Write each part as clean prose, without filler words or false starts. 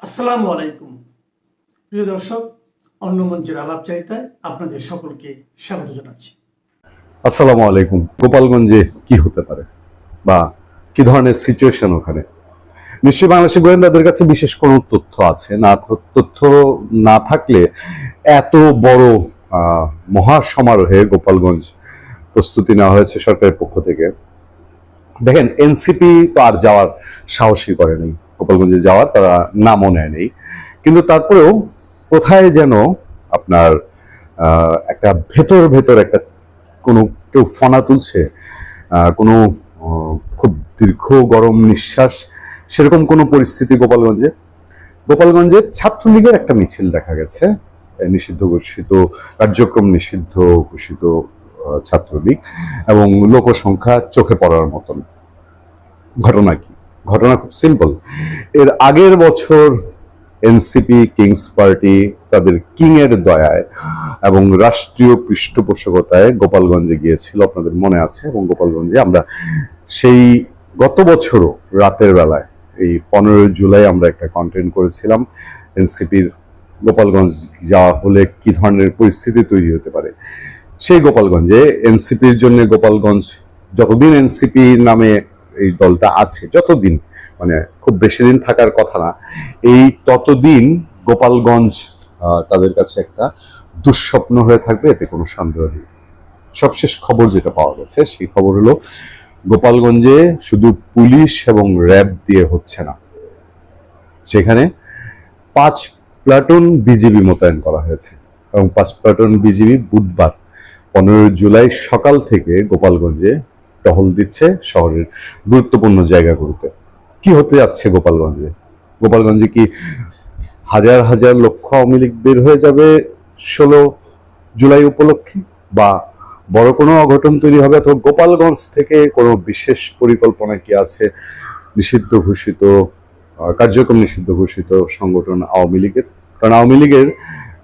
আসসালামু আলাইকুম প্রিয় দর্শক, অন্য মঞ্চের আলাপচারিতায় আপনাদের সকলকে স্বাগত জানাচ্ছি। আসসালামু আলাইকুম। গোপালগঞ্জে কি হতে পারে বা কি ধরনের সিচুয়েশন ওখানে? নিশ্চয়ই বাংলাদেশের গোয়েন্দাদের কাছে বিশেষ কোনো তথ্য আছে না। তথ্য না থাকলে এত বড় মহা সমারোহে গোপালগঞ্জ প্রস্তুতি নেওয়া হয়েছে সরকারের পক্ষ থেকে। দেখেন, এনসিপি তো আর যাওয়ার সাহসই করে নেই, গোপালগঞ্জে যাওয়ার তারা নামও নেয় নেই। কিন্তু তারপরেও কোথায় যেন আপনার একটা ভেতর ভেতর একটা কোনো কেউ ফনা তুলছে, কোনো খুব দীর্ঘ গরম নিঃশ্বাস, সেরকম কোনো পরিস্থিতি গোপালগঞ্জে ছাত্রলীগের একটা মিছিল দেখা গেছে। নিষিদ্ধ ঘোষিত কার্যক্রম, নিষিদ্ধ ঘোষিত ছাত্রলীগ, এবং লোকসংখ্যা চোখে পড়ার মতন। ঘটনা কি? ঘটনা খুব সিম্পল। এর আগের বছর এনসিপি কিংস পার্টি তাদের কিং এর দয়ায় এবং রাষ্ট্রীয় পৃষ্ঠপোষকতায় গোপালগঞ্জে গিয়েছিল, আপনাদের মনে আছে। এবং গোপালগঞ্জে আমরা সেই গত বছরও রাতের বেলায় এই 15 জুলাই আমরা একটা কন্টেন্ট করেছিলাম এনসিপির গোপালগঞ্জ যাওয়া হলে কি ধরনের পরিস্থিতি তৈরি হতে পারে। সেই গোপালগঞ্জে এনসিপির জন্য গোপালগঞ্জ, যতদিন এনসিপি নামে এই দলটা আছে, যতদিন, মানে খুব বেশি দিন থাকার কথা না, এই ততদিন গোপালগঞ্জ তাদের কাছে একটা দুঃস্বপ্ন হয়ে থাকবে, এতে কোনো সন্দেহ নেই। সবশেষ খবর যেটা পাওয়া গেছে, সেই খবর হলো গোপালগঞ্জে শুধু পুলিশ এবং র্যাব দিয়ে হচ্ছে না, সেখানে 5 প্লাটুন বিজিবি মোতায়েন করা হয়েছে। এবং 5 প্লাটুন বিজিবি বুধবার 15 জুলাই সকাল থেকে গোপালগঞ্জে টহল দিচ্ছে শহরের গুরুত্বপূর্ণ জায়গাগুলোতে। কি হতে যাচ্ছে গোপালগঞ্জে কি হাজার হাজার লক্ষ আওয়ামী লীগ বের হয়ে যাবে 16 জুলাই উপলক্ষে, বা বড় কোনো অঘটন তৈরি হবে? অথবা গোপালগঞ্জ থেকে কোনো বিশেষ পরিকল্পনা কি আছে নিষিদ্ধ ঘোষিত কার্যক্রম, নিষিদ্ধ ঘোষিত সংগঠন আওয়ামী লীগের? কারণ আওয়ামী লীগের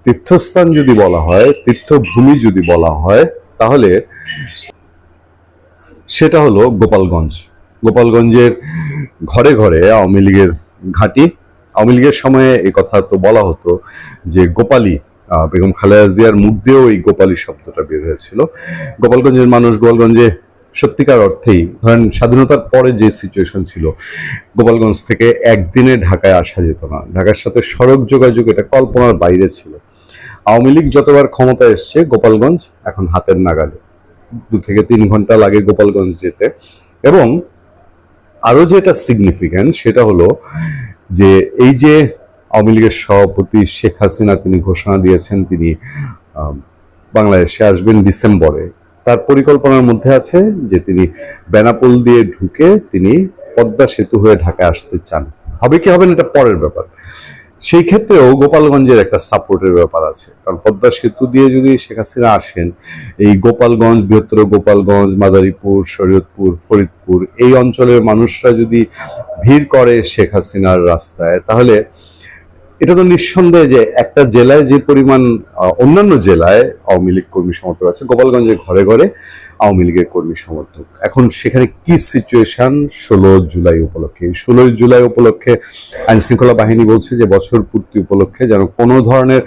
তীর্থস্থান যদি বলা হয়, তীর্থভূমি যদি বলা হয়, তাহলে সেটা হলো গোপালগঞ্জের ঘরে ঘরে আওয়ামী লীগের ঘাঁটি। আওয়ামী লীগের সময়ে এই কথা তো বলা হতো যে গোপালী, বেগম খালেদা জিয়ার মুখ দিয়েও এই গোপালী শব্দটা বের হয়েছিল। গোপালগঞ্জের মানুষ, গোপালগঞ্জে সত্যিকার অর্থেই ধরেন স্বাধীনতার পরে যে সিচুয়েশন ছিল, গোপালগঞ্জ থেকে একদিনে ঢাকায় আসা যেত না, ঢাকার সাথে সড়ক যোগাযোগ এটা কল্পনার বাইরে ছিল। আওয়ামী লীগ যতবার ক্ষমতায় এসছে, গোপালগঞ্জ এখন হাতের নাগালে, 2 থেকে 3 ঘন্টা লাগে গোপালগঞ্জ যেতে। এবং আরো যেটা সিগনিফিক্যান্ট সেটা হলো যে এই যে আওয়ামী লীগের সভাপতি শেখ হাসিনা, তিনি ঘোষণা দিয়েছেন তিনি বাংলাদেশে আসবেন ডিসেম্বরে। তার পরিকল্পনার মধ্যে আছে যে তিনি বেনাপোল দিয়ে ঢুকে তিনি পদ্মা সেতু হয়ে ঢাকায় আসতে চান। হবে কি হবে না এটা পরের ব্যাপার। সেই ক্ষেত্রেও গোপালগঞ্জের একটা সাপোর্টের ব্যাপার আছে, কারণ পদ্মা সেতু দিয়ে যদি শেখ হাসিনা আসেন, এই গোপালগঞ্জ, বৃহত্তর গোপালগঞ্জ, মাদারীপুর, শরীয়তপুর, ফরিদপুর, এই অঞ্চলের মানুষরা যদি ভিড় করে শেখ হাসিনার রাস্তায়, তাহলে এটা তো নিঃসন্দেহে যে একটা জেলায় যে পরিমাণ অন্যান্য জেলায় আওয়ামী লীগ কর্মী সমর্থক আছে, গোপালগঞ্জের ঘরে ঘরে আওয়ামী লীগের কর্মী সমর্থক। এখন সেখানে কি সিচুয়েশন 16 জুলাই উপলক্ষে? 16 জুলাই উপলক্ষে আইন শৃঙ্খলা বাহিনী বলছে যে বছর পূর্তি উপলক্ষে যেন কোনো ধরনের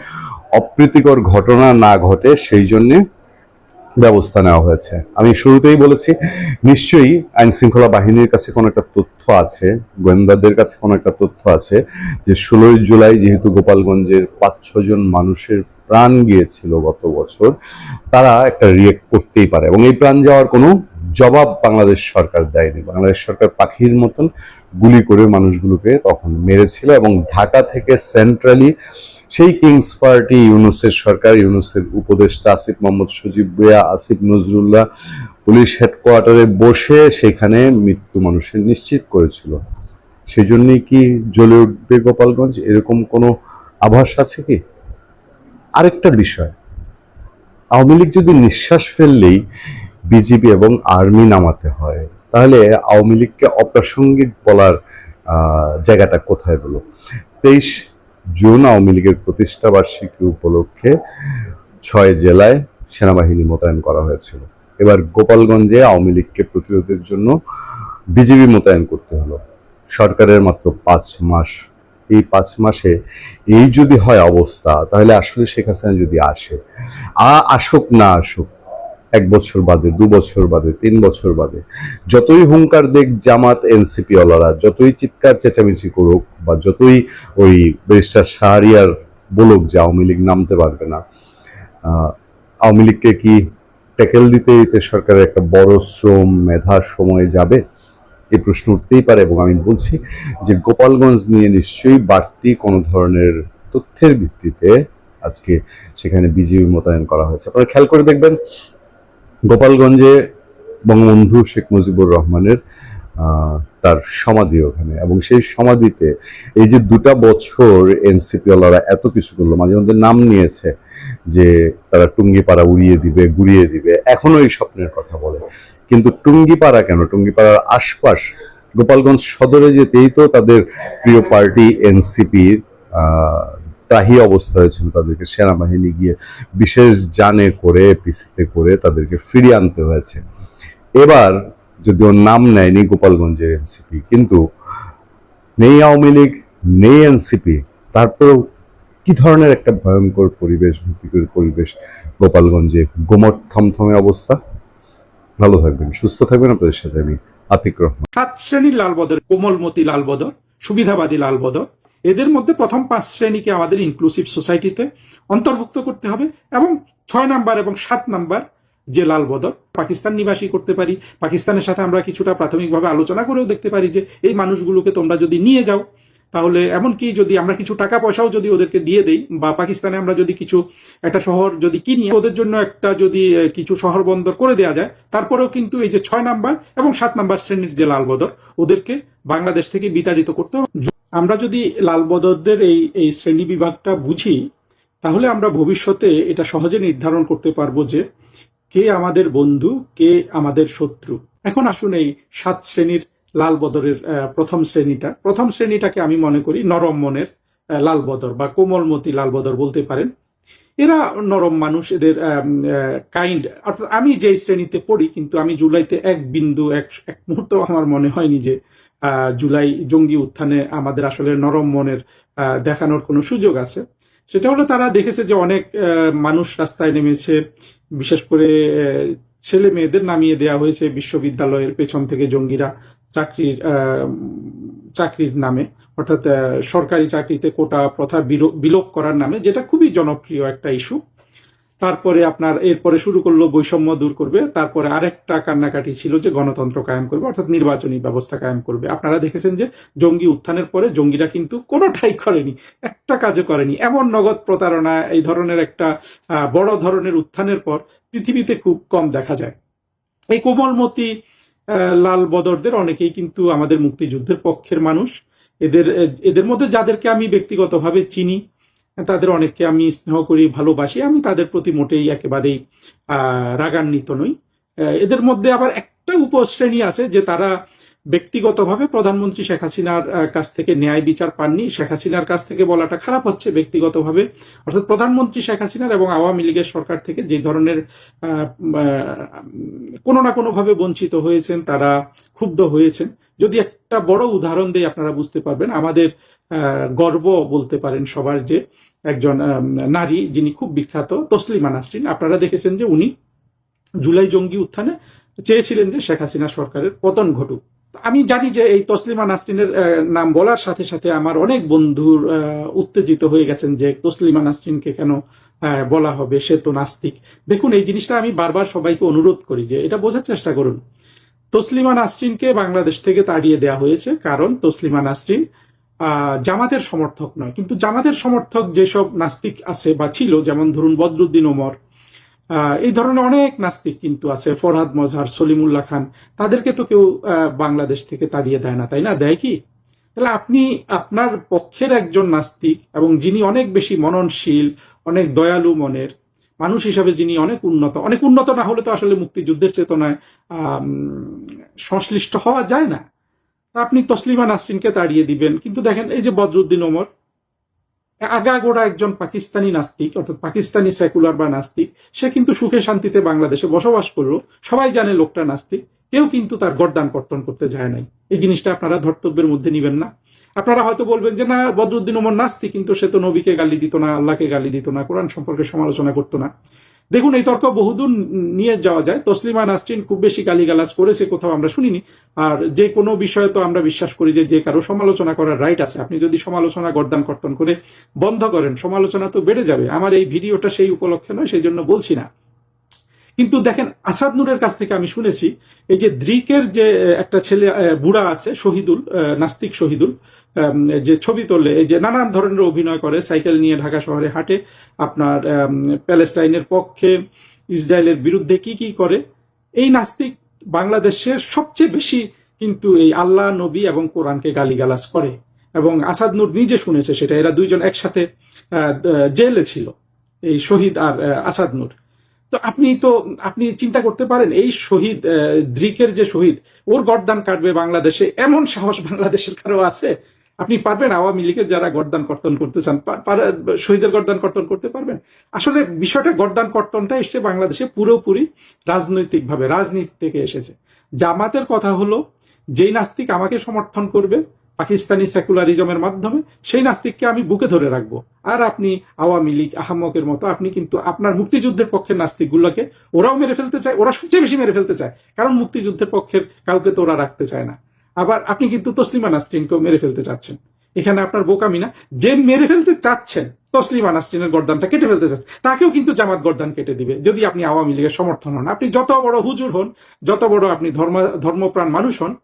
অপ্রীতিকর ঘটনা না ঘটে, সেই জন্যে ব্যবস্থা নেওয়া হয়েছে। আমি শুরুতেই বলেছি, নিশ্চয়ই আইন শৃঙ্খলা বাহিনীর কাছে কোনো একটা তথ্য আছে, গোয়েন্দাদের কাছে কোনো একটা তথ্য আছে যে 16 জুলাই যেহেতু গোপালগঞ্জের 5-6 জন মানুষের প্রাণ গিয়েছিল গত বছর, তারা একটা রিয়েক্ট করতেই পারে। এবং এই প্রাণ যাওয়ার কোনো জবাব বাংলাদেশ সরকার দেয়নি। বাংলাদেশ সরকার পাখির মতন গুলি করে মানুষগুলোকে তখন মেরেছিল। এবং ঢাকা থেকে সেন্ট্রালি সেই কিংস পার্টি, ইউনূসের সরকার, ইউনূসের উপদেষ্টা আসিফ মোহাম্মদ সজীব ভুঁইয়া, আসিফ নজরুল্লাহ পুলিশ হেডকোয়ার্টারে বসে সেখানে মৃত্যু মানুষের নিশ্চিত করেছিল। সেই জন্যই কি জ্বলে উঠবে গোপালগঞ্জ, এরকম কোনো আভাস আছে কি? আরেকটা বিষয়, আওয়ামী লীগ যদি নিঃশ্বাস ফেললেই বিজিবি এবং আর্মি নামাতে হয়, তাহলে আওয়ামী লীগকে অপ্রাসঙ্গিক বলার জায়গাটা কোথায় হলো? 23 জুন আওয়ামী লীগের প্রতিষ্ঠা বার্ষিকী উপলক্ষে 6 জেলায় সেনাবাহিনী মোতায়েন করা হয়েছিল। এবার গোপালগঞ্জে আওয়ামী লীগকে প্রতিরোধের জন্য বিজিবি মোতায়েন করতে হলো। সরকারের মাত্র 5 মাস এই 5 মাসে এই যদি হয় অবস্থা, তাহলে আসলে শেখ হাসিনা যদি আসে, আসুক না আসুক, 1 বছর বাদে, 2 বছর বাদে, 3 বছর বাদে, যতই হুঙ্কার দেখ জামাত এনসিপি ওয়ালারা, যতই চিৎকার চেঁচামেচি করুক, বা যতই ওই ব্যারিস্টার শাহরিয়ার বলুক যে আওয়ামী লীগ নামতে পারবে না, আওয়ামী লীগকে কি ট্যাকেল দিতে দিতে সরকারের একটা বড় শ্রম মেধা সময় যাবে? এই প্রশ্ন উঠতেই পারে। এবং আমি বলছি যে গোপালগঞ্জ নিয়ে নিশ্চয়ই বাড়তি কোনো ধরনের তথ্যের ভিত্তিতে আজকে সেখানে বিজিবি মোতায়েন করা হয়েছে। আপনারা খেয়াল করে দেখবেন, গোপালগঞ্জে বঙ্গবন্ধু শেখ মুজিবুর রহমানের তার সমাধি ওখানে, এবং সেই সমাধিতে এই যে 2টা বছর এনসিপি ওয়ালারা এত কিছু করলো, মাঝে মধ্যে নাম নিয়েছে যে তারা টুঙ্গিপাড়া উড়িয়ে দিবে, গুড়িয়ে দিবে, এখনো এই স্বপ্নের কথা বলে। কিন্তু টুঙ্গিপাড়া কেন, টুঙ্গিপাড়ার আশপাশ গোপালগঞ্জ সদরে যেতেই তো তাদের প্রিয় পার্টি এনসিপির ত্রাহি অবস্থা হয়েছিল, তাদেরকে সেনাবাহিনী গিয়ে বিশেষ যানে করে, পিসিতে করে তাদেরকে ফিরিয়ে আনতে হয়েছে। এবার যদিও নাম নেয়নি গোপালগঞ্জের এনসিপি, কিন্তু নেই আওয়ামী লীগ, নেই এনসিপি, তারপরেও কি ধরনের একটা ভয়ঙ্কর পরিবেশ, ভীতিকর পরিবেশ গোপালগঞ্জে, গোমট থমথমে অবস্থা। ভালো থাকবেন, সুস্থ থাকবেন। আপনাদের সাথে আমি আতিক রহমান। 7 শ্রেণীর লালবদর, কোমলমতি লালবদর, সুবিধাবাদী লালবদর, এদের মধ্যে প্রথম 5 শ্রেণীকে আমাদের ইনক্লুসিভ সোসাইটিতে অন্তর্ভুক্ত করতে হবে, এবং 6 নাম্বার এবং 7 নাম্বার যে লালবদর পাকিস্তান নিবাসী করতে পারি। পাকিস্তানের সাথে আমরা কিছুটা প্রাথমিকভাবে আলোচনা করেও দেখতে পারি যে এই মানুষগুলোকে তোমরা যদি নিয়ে যাও, তাহলে এমনকি যদি আমরা কিছু টাকা পয়সাও যদি ওদেরকে দিয়ে দেই, বা পাকিস্তানে আমরা যদি কিছু একটা শহর যদি কিনি, ওদের জন্য একটা যদি কিছু শহর বন্দর করে দেওয়া যায়, তারপরেও কিন্তু এই যে 6 নাম্বার এবং 7 নাম্বার শ্রেণীর যে লালবদর, ওদেরকে বাংলাদেশ থেকে বিতাড়িত করতে হবে। আমরা যদি লালবদরদের এই শ্রেণী বিভাগটা বুঝি, তাহলে আমরা ভবিষ্যতে এটা সহজে নির্ধারণ করতে পারবো যে কে আমাদের বন্ধু, কে আমাদের শত্রু। এখন আসুন এই 7 শ্রেণীর লালবদরের প্রথম শ্রেণীটাকে আমি মনে করি নরম মনের লালবদর বা কোমলমতি লালবদর বলতে পারেন। এরা নরম মানুষ, এদের কাইন্ড, অর্থাৎ আমি যেই শ্রেণীতে পড়ি, কিন্তু আমি জুলাইতে এক মুহূর্ত আমার মনে হয়নি যে জুলাই জঙ্গি উত্থানে আমাদের আসলে নরম মনের দেখানোর কোনো সুযোগ আছে। সেটা হলো তারা দেখেছে যে অনেক মানুষ রাস্তায় নেমেছে, বিশেষ করে ছেলে মেয়েদের নামিয়ে দেওয়া হয়েছে বিশ্ববিদ্যালয়ের পেছন থেকে জঙ্গিরা চাকরির নামে, অর্থাৎ সরকারি চাকরিতে কোটা প্রথা বিলোপ করার নামে, যেটা খুবই জনপ্রিয় একটা ইস্যু। তারপরে আপনার এরপরে শুরু করলো বৈষম্য দূর করবে, তারপরে আরেকটা কান্নাকাটি ছিল যে গণতন্ত্র কায়েম করবে, অর্থাৎ নির্বাচনী ব্যবস্থা কায়েম করবে। আপনারা দেখেছেন যে জঙ্গি উত্থানের পরে জঙ্গিরা কিন্তু কোনোটাই করেনি, একটা কাজও করেনি। এমন নগদ প্রতারণা, এই ধরনের একটা বড় ধরনের উত্থানের পর পৃথিবীতে খুব কম দেখা যায়। এই কোমলমতি লাল বদরদের অনেকেই কিন্তু আমাদের মুক্তিযুদ্ধের পক্ষের মানুষ। এদের মধ্যে যাদেরকে আমি ব্যক্তিগতভাবে চিনি, তাদের অনেককে আমি স্নেহ করি, ভালোবাসি, আমি তাদের প্রতি মোটেই একেবারেই রাগান্বিত নই। এদের মধ্যে আবার একটা উপশ্রেণী আছে যে তারা ব্যক্তিগতভাবে প্রধানমন্ত্রী শেখ হাসিনার কাছ থেকে ন্যায় বিচার পাননি। শেখ হাসিনার কাছ থেকে বলাটা খারাপ হচ্ছে, ব্যক্তিগতভাবে, অর্থাৎ প্রধানমন্ত্রী শেখ হাসিনার এবং আওয়ামী লীগের সরকার থেকে যে ধরনের কোনো না কোনোভাবে বঞ্চিত হয়েছেন, তারা ক্ষুব্ধ হয়েছেন। যদি একটা বড় উদাহরণ দেই, আপনারা বুঝতে পারবেন। আমাদের গর্ব বলতে পারেন সবার যে একজন নারী যিনি খুব বিখ্যাত, তসলিমা নাসরিন। আপনারা দেখেছেন যে উনি জুলাই জঙ্গি উত্থানে চেয়েছিলেন যে শেখ হাসিনা সরকারের পতন ঘটুক। আমি জানি যে এই তসলিমা নাসরিনের নাম বলার সাথে সাথে আমার অনেক বন্ধুর উত্তেজিত হয়ে গেছেন যে তসলিমা নাসরিনকে কেন বলা হবে, সে তো নাস্তিক। দেখুন, এই জিনিসটা আমি বারবার সবাইকে অনুরোধ করি যে এটা বোঝার চেষ্টা করুন। তসলিমা নাসরিনকে বাংলাদেশ থেকে তাড়িয়ে দেওয়া হয়েছে কারণ তসলিমা নাসরিন জামাতের সমর্থক নয়। কিন্তু জামাতের সমর্থক যেসব নাস্তিক আছে বা ছিল, যেমন ধরুন বদরুদ্দিন ওমর, এই ধরনের অনেক নাস্তিক কিন্তু আছে, ফরহাদ মজহার, সলিমুল্লাহ খান, তাদেরকে তো কেউ বাংলাদেশ থেকে তাড়িয়ে দেয় না, তাই না? দেয় কি? তাহলে আপনি আপনার পক্ষের একজন নাস্তিক, এবং যিনি অনেক বেশি মননশীল, অনেক দয়ালু মনের মানুষ হিসাবে, যিনি অনেক উন্নত না হলে তো আসলে মুক্তিযুদ্ধের চেতনায় সংশ্লিষ্ট হওয়া যায় না। আপনি তসলিমা নাসরিনকে তাড়িয়ে দিবেন, কিন্তু দেখেন এই যে বদরুদ্দিন ওমর, আগাগোড়া একজন পাকিস্তানি নাস্তিক, অর্থাৎ পাকিস্তানি সেকুলার বা নাস্তিক, সে কিন্তু সুখে শান্তিতে বাংলাদেশে বসবাস করলো, সবাই জানে লোকটা নাস্তিক, কেউ কিন্তু তার গর্দান কর্তন করতে যায় নাই। এই জিনিসটা আপনারা ধর্তব্যের মধ্যে নিবেন না। আপনারা হয়তো বলবেন যে না, বদরুদ্দিন ওমর নাস্তিক, কিন্তু সে তো নবীকে গালি দিত না, আল্লাহকে গালি দিত না, কোরআন সম্পর্কে সমালোচনা করতো না। দেখুন, এই তর্ক বহুদূর নিয়ে যাওয়া যায়। তসলিমা নাসরিন খুব বেশি গালিগালাজ করেছে কোথাও আমরা শুনিনি। আর যে কোনো বিষয়ে তো আমরা বিশ্বাস করি যে কারো সমালোচনা করার রাইট আছে। আপনি যদি সমালোচনা গর্দান কর্তন করে বন্ধ করেন, সমালোচনা তো বেড়ে যাবে। আমার এই ভিডিওটা সেই উপলক্ষে নয়, সেই জন্য বলছি না। কিন্তু দেখেন, আসাদ নূরের কাছ থেকে আমি শুনেছি, এই যে দ্রিকের যে একটা ছেলে বুড়া আছে, শহীদুল, নাস্তিক শহীদুল, যে ছবি তোলে, এই যে নানান ধরনের অভিনয় করে, সাইকেল নিয়ে ঢাকা শহরে হাঁটে, আপনার প্যালেস্টাইনের পক্ষে, ইসরায়েলের বিরুদ্ধে কি কি করে। এই নাস্তিক বাংলাদেশের সবচেয়ে বেশি কিন্তু এই আল্লাহ, নবী এবং কোরআনকে গালিগালাজ করে, এবং আসাদ নূর নিজে শুনেছে সেটা। এরা দুইজন একসাথে জেলে ছিল, এই শহীদ আর আসাদ নূর। তো আপনি চিন্তা করতে পারেন, এই শহীদ, দ্রিকের যে শহীদ, ওর গর্দান কাটবে বাংলাদেশে, এমন সাহস বাংলাদেশের কারো আছে? আপনি পারবেন? আওয়ামী লীগের যারা গর্দান কর্তন করতে চান, শহীদের গর্দান কর্তন করতে পারবেন? আসলে বিষয়টা, গর্দান কর্তনটা এসছে বাংলাদেশে পুরোপুরি রাজনৈতিকভাবে, রাজনীতি থেকে এসেছে। জামাতের কথা হলো, যেই নাস্তিক আমাকে সমর্থন করবে পাকিস্তানি সেকুলারিজমের মাধ্যমে, সেই নাস্তিককে আমি বুকে ধরে রাখবো। আর আপনি আওয়ামী লীগ আহম্মকের মতো আপনি কিন্তু আপনার মুক্তিযুদ্ধের পক্ষের নাস্তিকগুলোকে ওরাও মেরে ফেলতে চায়, ওরা সবচেয়ে বেশি মেরে ফেলতে চায়, কারণ মুক্তিযুদ্ধের পক্ষের কাউকে তো ওরা রাখতে চায় না। আবার আপনি কিন্তু তসলিমা নাসরিনকেও মেরে ফেলতে চাচ্ছেন। এখানে আপনার বোকামি না, যে মেরে ফেলতে চাচ্ছেন, তসলিমা নাসরিনের গর্দানটা কেটে ফেলতে চাচ্ছেন, তাকেও কিন্তু জামাত গর্দান কেটে দিবে যদি আপনি আওয়ামী লীগের সমর্থন হন। আপনি যত বড় হুজুর হন, যত বড় আপনি ধর্মপ্রাণ মানুষ হন,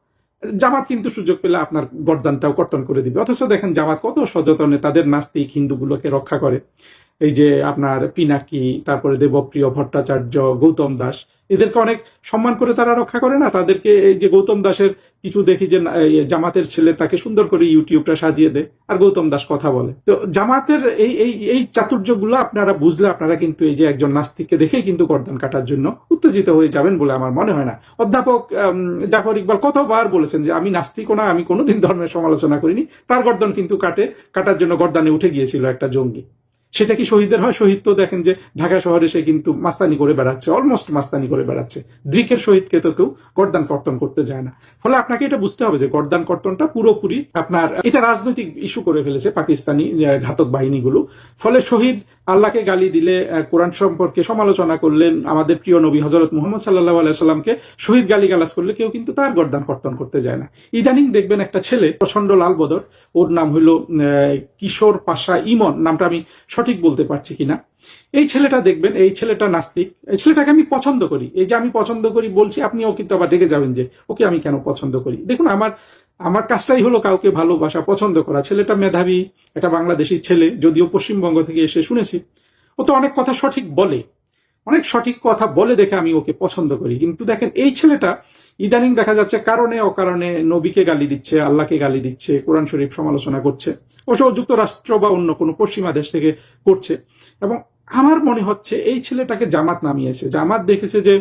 জামাত কিন্তু সুযোগ পেলে আপনার গর্দানটাও কর্তন করে দিবে। অথচ দেখেন জামাত কত সযতনে তাদের নাস্তিক হিন্দুগুলোকে রক্ষা করে। এই যে আপনার পিনাকি, তারপরে দেবপ্রিয় ভট্টাচার্য, গৌতম দাস, এদেরকে অনেক সম্মান করে তারা রক্ষা করে না? তাদেরকে, এই যে গৌতম দাসের কিছু দেখি যে জামাতের ছেলে তাকে সুন্দর করে ইউটিউবটা সাজিয়ে দেয়, আর গৌতম দাস কথা বলে। তো জামাতের এই এই এই চাতুর্যগুলো আপনারা বুঝলে, আপনারা কিন্তু এই যে একজন নাস্তিককে দেখে কিন্তু গর্দান কাটার জন্য উত্তেজিত হয়ে যাবেন বলে আমার মনে হয় না। অধ্যাপক জাফর ইকবাল কতবার বলেছেন যে আমি নাস্তিকও না, আমি কোনোদিন ধর্মের সমালোচনা করিনি। তার গর্দান কিন্তু কাটার জন্য গর্দানে উঠে গিয়েছিল একটা জঙ্গি। সেটা কি শহীদের হয়? শহীদ তো দেখেন যে ঢাকা শহরে সে কিন্তু মাস্তানি করে বেড়াচ্ছে, অলমোস্ট মাস্তানি করে বেড়াচ্ছে। দ্রিকের শহীদকে তো কেউ গর্দান কর্তন করতে যায় না। ফলে আপনাকে এটা বুঝতে হবে যে গর্দান কর্তনটা পুরোপুরি আপনার, এটা রাজনৈতিক ইস্যু করে ফেলেছে পাকিস্তানি ঘাতক বাহিনীগুলো। ফলে শহীদ আল্লাহকে গালি দিলে, কোরআন সম্পর্কে সমালোচনা করলেন, আমাদের প্রিয় নবী হযরত মুহাম্মদ সাল্লাল্লাহু আলাইহি সাল্লামকে শহীদ গালিগালাজ করলে কেউ কিন্তু তার গর্দান কর্তন করতে যায় না। ইদানিং দেখবেন একটা ছেলে, প্রচন্ড লাল বদর, ওর নাম হলো কিশোর পাশা ইমন, নামটা আমি সঠিক বলতে পারছি কিনা। এই ছেলেটা দেখবেন, এই ছেলেটা নাস্তিক। এই ছেলেটাকে আমি পছন্দ করি। এই যে আমি পছন্দ করি বলছি, আপনিও কিন্তু আবার ডেকে যাবেন যে ওকে আমি কেন পছন্দ করি। দেখুন, আমার কাজটাই হলো কাউকে ভালোবাসা, পছন্দ করা। ছেলেটা মেধাবী, একটা বাংলাদেশি ছেলে, যদিও পশ্চিমবঙ্গ থেকে এসে শুনেছি। ও তো অনেক কথা সঠিক বলে, অনেক সঠিক কথা বলে দেখে আমি ওকে পছন্দ করি। কিন্তু দেখেন, এই ছেলেটা ইদানিং দেখা যাচ্ছে কারণে অকারণে নবীকে গালি দিচ্ছে, আল্লাহকে গালি দিচ্ছে, কোরআন শরীফ সমালোচনা করছে। অবশ্য যুক্তরাষ্ট্র বা অন্য কোনো পশ্চিমা দেশ থেকে করছে। এবং আমার মনে হচ্ছে এই ছেলেটাকে জামাত নামিয়েছে। জামাত দেখেছে যে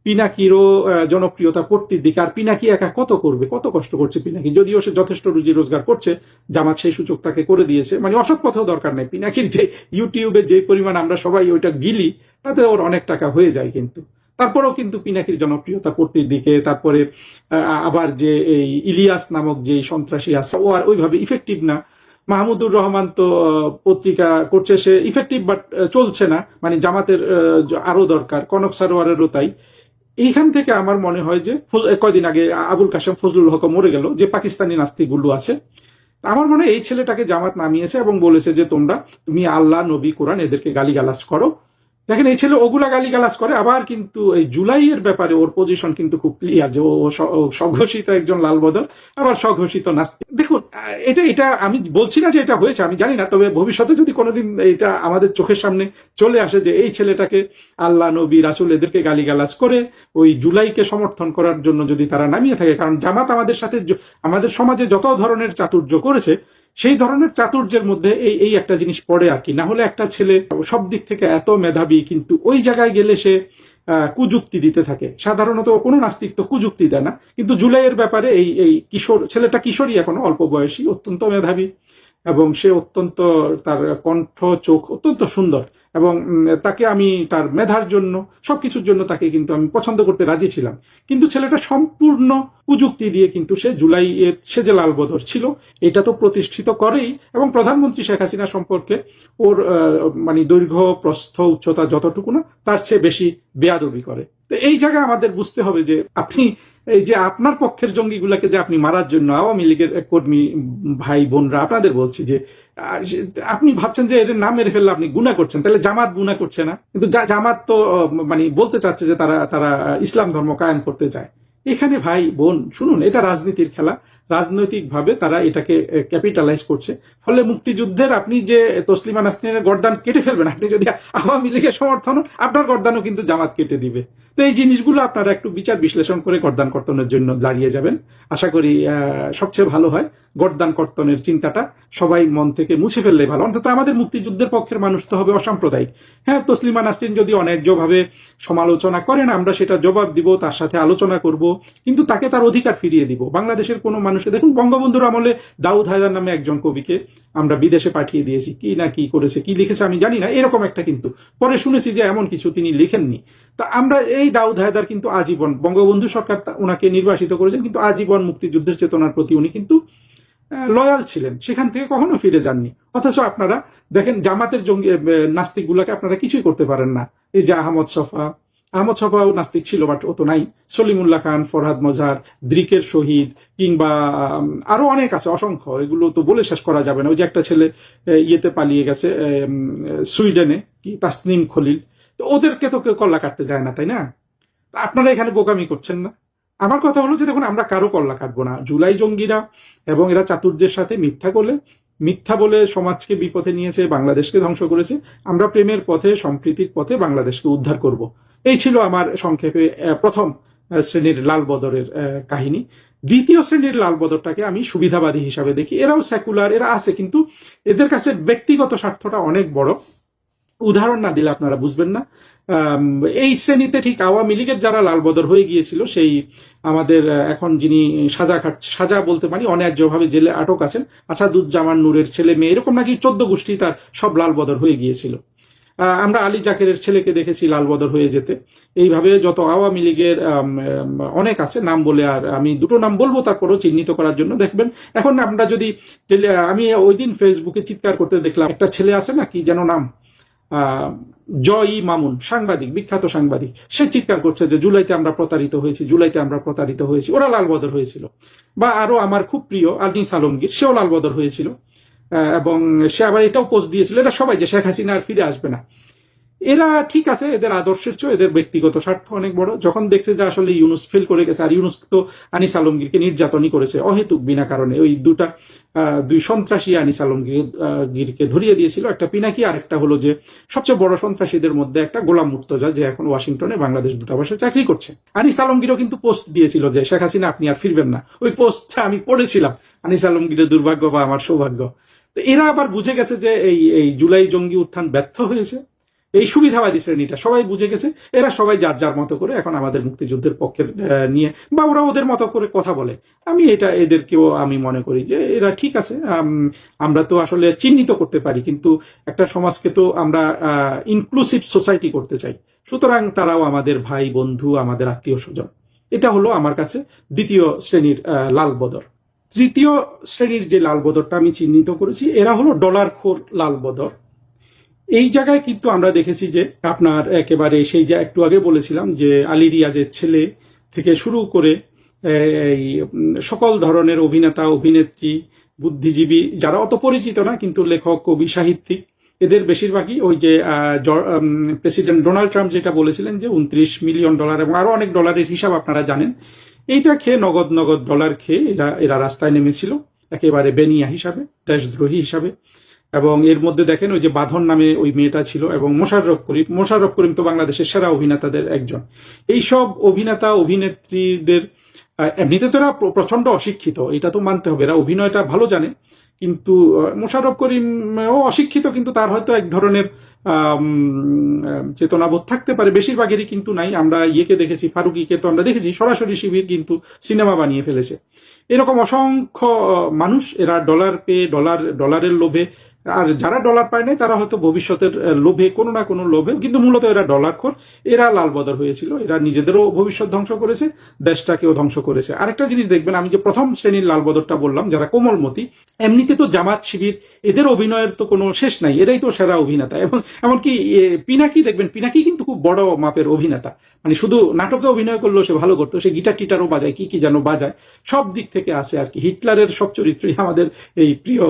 পিনাকিরও জনপ্রিয়তা পড়তির দিকে, আর পিনাকি একা কত করবে, কত কষ্ট করছে পিনাকি, যদিও সে যথেষ্ট রুজি রোজগার করছে, জামাত সেই সুযোগ তাকে করে দিয়েছে। মানে অসৎ পথেও দরকার নেই। পিনাকির যে ইউটিউবে যে পরিমাণ আমরা সবাই ওইটা গিলি, তাতে ওর অনেক টাকা হয়ে যায়। কিন্তু তারপরেও কিন্তু পিনাকির জনপ্রিয়তা পড়তির দিকে। তারপরে আবার যে এই ইলিয়াস নামক যে সন্ত্রাসী আছে, ও আর ওইভাবে ইফেক্টিভ না। মাহমুদুর রহমান তো পত্রিকা করছে, সে ইফেক্টিভ, বাট চলছে না। মানে জামাতের আরো দরকার। কনক সারোয়ারেরও তাই। এইখান থেকে আমার মনে হয় যে কয়দিন আগে আবুল কাশেম ফজলুল হক মরে গেল, যে পাকিস্তানি নাস্তিকগুলো আছে, আমার মনে হয় এই ছেলেটাকে জামাত নামিয়েছে এবং বলেছে যে তুমি আল্লাহ, নবী, কোরআন এদেরকে গালিগালাজ করো। দেখেন, এই ছেলে ওগুলা গালিগালাজ করে, আবার কিন্তু এই জুলাইয়ের ব্যাপারে ওর পজিশন কিন্তু খুব ক্লিয়ার যে ও স্বঘোষিত একজন লালবদর, আবার স্বঘোষিত নাস্তিক। দেখুন, এটা আমি বলছি না যে এটা হয়েছে, আমি জানি না। তবে ভবিষ্যতে যদি কোনোদিন এটা আমাদের চোখের সামনে চলে আসে যে এই ছেলেটাকে আল্লাহ, নবী, রাসূল এদেরকে গালিগালাজ করে ওই জুলাইকে সমর্থন করার জন্য যদি তারা নামিয়ে থাকে, কারণ জামাত আমাদের সাথে, আমাদের সমাজে যত ধরনের চাতুর্য করেছে, সেই ধরনের চাতুর্যের মধ্যে এই একটা জিনিস পড়ে আর কি। না হলে একটা ছেলে সব দিক থেকে এত মেধাবী, কিন্তু ওই জায়গায় গেলে সে কুযুক্তি দিতে থাকে। সাধারণত কোনো নাস্তিক তো কুযুক্তি দেয় না, কিন্তু জুলাইয়ের ব্যাপারে এই ছেলেটা কিশোরী, এখনো অল্প বয়সী, অত্যন্ত মেধাবী, এবং সে অত্যন্ত, তার কণ্ঠ, চোখ অত্যন্ত সুন্দর, এবং তাকে আমি তার মেধার জন্য সবকিছুর জন্য তাকে কিন্তু আমি পছন্দ করতে রাজি ছিলাম। কিন্তু ছেলেটা সম্পূর্ণ কুযুক্তি দিয়ে কিন্তু সে যে লালবদর ছিল এটা তো প্রতিষ্ঠিত করেই, এবং প্রধানমন্ত্রী শেখ হাসিনা সম্পর্কে ওর মানে দৈর্ঘ্য প্রস্থ উচ্চতা যতটুকু না তার চেয়ে বেশি বেয়াদবি করে। তো এই জায়গায় আমাদের বুঝতে হবে যে আপনি এই যে আপনার পক্ষের জঙ্গিগুলাকে যে আপনি মারার জন্য আওয়ামী লীগের কর্মী ভাই বোনরা আপনাদের বলছি যে আপনি ভাবছেন যে এর নাম মেরে ফেললে আপনি গুনাহ করছেন, তাহলে জামাত গুনাহ করছে না? কিন্তু জামাত তো মানে বলতে চাচ্ছে যে তারা ইসলাম ধর্ম কায়েম করতে চায়। এখানে ভাই বোন শুনুন, এটা রাজনীতির খেলা, রাজনৈতিকভাবে তারা এটাকে ক্যাপিটালাইজ করছে। ফলে মুক্তিযুদ্ধের আপনি যে তসলিমা নাসরিনের গর্দান কেটে ফেলবেন, আপনি যদি আওয়ামী লীগের সমর্থন আপনার গর্দানও কিন্তু জামাত কেটে দিবে। তো এই জিনিসগুলো আপনারা একটু বিচার বিশ্লেষণ করে গর্দান কর্তনের জন্য দাঁড়িয়ে যাবেন। আশা করি সবচেয়ে ভালো হয় গর্দান কর্তনের চিন্তাটা সবাই মন থেকে মুছে ফেললে ভালো। অন্তত আমাদের মুক্তিযুদ্ধের পক্ষের মানুষ তো হবে অসাম্প্রদায়িক। হ্যাঁ, তসলিমা নাসরিন যদি অন্যায্যভাবে সমালোচনা করেন আমরা সেটা জবাব দিব, তার সাথে আলোচনা করব, কিন্তু তাকে তার অধিকার ফিরিয়ে দিব। বাংলাদেশের কোনো মানুষে দেখুন, বঙ্গবন্ধুর আমলে দাউদ হায়দার নামে একজন কবিকে আমরা বিদেশে পাঠিয়ে দিয়েছি, কি না কি করেছে, কি লিখেছে আমি জানি না, এরকম একটা, কিন্তু পরে শুনেছি যে এমন কিছু তিনি লিখেননি। তা আমরা এই দাউদ হায়দার কিন্তু আজীবন, বঙ্গবন্ধু সরকার ওনাকে নির্বাসিত করেছেন, কিন্তু আজীবন মুক্তিযুদ্ধের চেতনার প্রতি উনি কিন্তু লয়াল ছিলেন, সেখান থেকে কখনো ফিরে যাননি। অথচ আপনারা দেখেন জামাতের জঙ্গি নাস্তিক গুলাকে আপনারা কিছুই করতে পারেন না। এই যে আহমদ ছফাও নাস্তিক ছিল, বাট ও তো নাই। সলিমুল্লাহ খান, ফরহাদ মজার, দ্রিকের শহীদ, কিংবা আরো অনেক আছে, অসংখ্য, এগুলো তো বলে শেষ করা যাবে না। ওই যে একটা ছেলে ইয়েতে পালিয়ে গেছে সুইডেনে, কি তাসনিম খলিল, তো ওদেরকে তো কেউ কল্লা কাটতে যায় না, তাই না? আপনারা এখানে বোকামি করছেন না। আমার কথা হলো যে দেখুন, আমরা কারো কল্লা কাটবো না। জুলাই জঙ্গিরা এবং এরা চাতুর্যের সাথে মিথ্যা বলে সমাজকে বিপথে নিয়েছে, বাংলাদেশকে ধ্বংস করেছে। আমরা প্রেমের পথে, সম্প্রীতির পথে বাংলাদেশকে উদ্ধার করব। এই ছিল আমার সংক্ষেপে প্রথম শ্রেণীর লাল বদরের কাহিনী। দ্বিতীয় শ্রেণীর লাল বদরটাকে আমি সুবিধাবাদী হিসাবে দেখি। এরাও সেকুলার, এরা আছে, কিন্তু এদের কাছে ব্যক্তিগত স্বার্থটা অনেক বড়। উদাহরণ না দিলে আপনারা বুঝবেন না। এই শ্রেণীতে ঠিক আওয়ামী লীগের যারা লালবদর হয়ে গিয়েছিল, সেই আমাদের এখন যিনি সাজা বলতে পারি অন্যায্যভাবে জেলে আটক আছেন আসাদুজ্জামান নূরের ছেলে মেয়ে, এরকম নাকি 14 গোষ্ঠী তার সব লালবদর হয়ে গিয়েছিল। আমরা আলী জাকেরের ছেলেকে দেখেছি লালবদর হয়ে যেতে। এইভাবে যত আওয়ামী লীগের অনেক আছে, নাম বলে আর আমি দুটো নাম বলবো তারপরও চিহ্নিত করার জন্য। দেখবেন এখন আমরা যদি, আমি ওই দিন ফেসবুকে চিৎকার করতে দেখলাম, একটা ছেলে আছে না, কি যেন নাম, জয় মামুন, সাংবাদিক, বিখ্যাত সাংবাদিক, সে চিৎকার করছে যে জুলাইতে আমরা প্রতারিত হয়েছি, ওরা লালবদর হয়েছিল। বা আরো আমার খুব প্রিয় আনিস আলমগীর, সেও লালবদর হয়েছিল, এবং সে আবার এটাও পোস্ট দিয়েছিল, এটা সবাই, যে শেখ হাসিনা আর ফিরে আসবে না। এরা ঠিক আছে, এদের আদর্শের চেয়ে এদের ব্যক্তিগত স্বার্থ অনেক বড়। যখন দেখছে যে আসলে ইউনুস ফেল করে গেছে, আর ইউনুস তো আনিস আলমগীরকে নির্যাতনই করেছে অহেতুক বিনা কারণে। ওই দুই সন্ত্রাসী আনিস আলমগীরকে ধরিয়ে দিয়েছিল, একটা পিনাকি, আর একটা হলো যে সবচেয়ে বড় সন্ত্রাসীদের মধ্যে একটা গোলাম মুর্তজা, যে এখন ওয়াশিংটনে বাংলাদেশ দূতাবাসে চাকরি করছে। আনিস আলমগীরও কিন্তু পোস্ট দিয়েছিল যে শেখ হাসিনা আপনি আর ফিরবেন না। ওই পোস্টটা আমি পড়েছিলাম, আনিস আলমগীরের দুর্ভাগ্য বা আমার সৌভাগ্য। তো এরা আবার বুঝে গেছে যে এই জুলাই জঙ্গি উত্থান ব্যর্থ হয়েছে। এই সুবিধাবাদী শ্রেণীটা সবাই বুঝে গেছে, এরা সবাই যার যার মতো করে এখন আমাদের মুক্তিযুদ্ধের পক্ষের নিয়ে, বা ওরা ওদের মতো করে কথা বলে। আমি এদেরকেও আমি মনে করি যে এরা ঠিক আছে, আমরা তো আসলে চিহ্নিত করতে পারি, কিন্তু একটা সমাজকে তো আমরা ইনক্লুসিভ সোসাইটি করতে চাই। সুতরাং তারাও আমাদের ভাই বন্ধু, আমাদের আত্মীয় স্বজন। এটা হলো আমার কাছে দ্বিতীয় শ্রেণীর লাল বদর। তৃতীয় শ্রেণীর যে লাল বদরটা আমি চিহ্নিত করেছি, এরা হলো ডলারখোর লাল বদর। এই জায়গায় কিন্তু আমরা দেখেছি যে আপনার একেবারে সেই যে একটু আগে বলেছিলাম যে আলী রিয়াজের ছেলে থেকে শুরু করে এই সকল ধরনের অভিনেতা, অভিনেত্রী, বুদ্ধিজীবী, যারা অত পরিচিত না কিন্তু লেখক, কবি, সাহিত্যিক, এদের বেশিরভাগই ওই যে প্রেসিডেন্ট ডোনাল্ড ট্রাম্প যেটা বলেছিলেন যে $29 মিলিয়ন এবং আরো অনেক ডলারের হিসাব আপনারা জানেন, এইটা খেয়ে নগদ নগদ খেয়ে এরা রাস্তায় নেমেছিল একেবারে বেনিয়া হিসাবে, দেশদ্রোহী হিসাবে। এবং এর মধ্যে দেখেন ওই যে বাঁধন নামে ওই মেয়েটা ছিল, এবং মোশাররফ করিম তো বাংলাদেশের সেরা অভিনেতাদের একজন। এইসব অভিনেতা, অভিনেত্রীদের এমনিতে তো এরা প্রচন্ড অশিক্ষিত, এটা তো মানতে হবে, এরা অভিনয়টা ভালো জানে, কিন্তু মোশাররফ করিমও অশিক্ষিত, কিন্তু তার হয়তো এক ধরনের চেতনাবোধ থাকতে পারে, বেশিরভাগেরই কিন্তু নাই। আমরা ইয়েকে দেখেছি, ফারুকিকে তো আমরা দেখেছি সরাসরি শিবির কিন্তু সিনেমা বানিয়ে ফেলেছে। এরকম অসংখ্য মানুষ, এরা ডলার পেয়ে, ডলারের লোভে আর যারা ডলার পায় নাই তারা হয়তো ভবিষ্যতের লোভে, কোনো না কোনো লোভে, কিন্তু মূলত এরা ডলারখোর, এরা লালবদর হয়েছিল। এরা নিজেদেরও ভবিষ্যৎ ধ্বংস করেছে, দেশটাকেও ধ্বংস করেছে। আরেকটা জিনিস দেখবেন, আমি যে প্রথম শ্রেণীর লালবদরটা বললাম, যারা কোমলমতি, এমনিতে তো জামাত শিবির এদের অভিনয়ের তো কোনো শেষ নাই, এরাই তো সেরা অভিনেতা। এবং এমনকি পিনাকি দেখবেন, পিনাকি কিন্তু খুব বড় মাপের অভিনেতা, মানে শুধু নাটকে অভিনয় করলেও সে ভালো করতো, সে গিটার টিটারও বাজায়, কি কি যেন বাজায়, সব দিক থেকে আছে আর কি। হিটলারের সব চরিত্রই আমাদের এই প্রিয়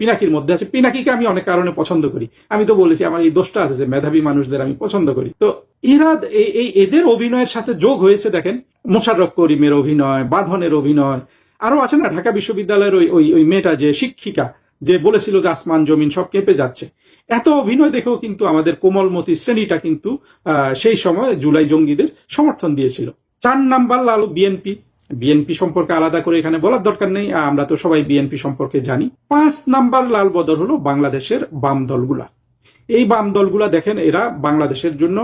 পিনাকির মধ্যে আছে। পিনাকিকে আমি অনেক কারণে পছন্দ করি, আমি তো বলেছি আমার এই দোষটা আছে যে মেধাবী মানুষদের আমি পছন্দ করি। তো এরা এদের অভিনয়ের সাথে যোগ হয়েছে দেখেন মোশাররফ করিমের অভিনয়, বাঁধনের অভিনয়, আরো আছে না ঢাকা বিশ্ববিদ্যালয়ের ওই মেয়েটা যে শিক্ষিকা, যে বলেছিল যে আসমান জমিন সব কেঁপে যাচ্ছে। এত অভিনয় দেখেও কিন্তু আমাদের কোমলমতি শ্রেণীটা কিন্তু সেই সময় জুলাই জঙ্গিদের সমর্থন দিয়েছিল। 4 নাম্বার লাল বিএনপি। বিএনপি সম্পর্কে আলাদা করে এখানে বলার দরকার নেই, আমরা তো সবাই বিএনপি সম্পর্কে জানি। 5 নাম্বার লাল বদর হলো বাংলাদেশের বাম দলগুলা। এই বাম দলগুলা দেখেন, এরা বাংলাদেশের জন্য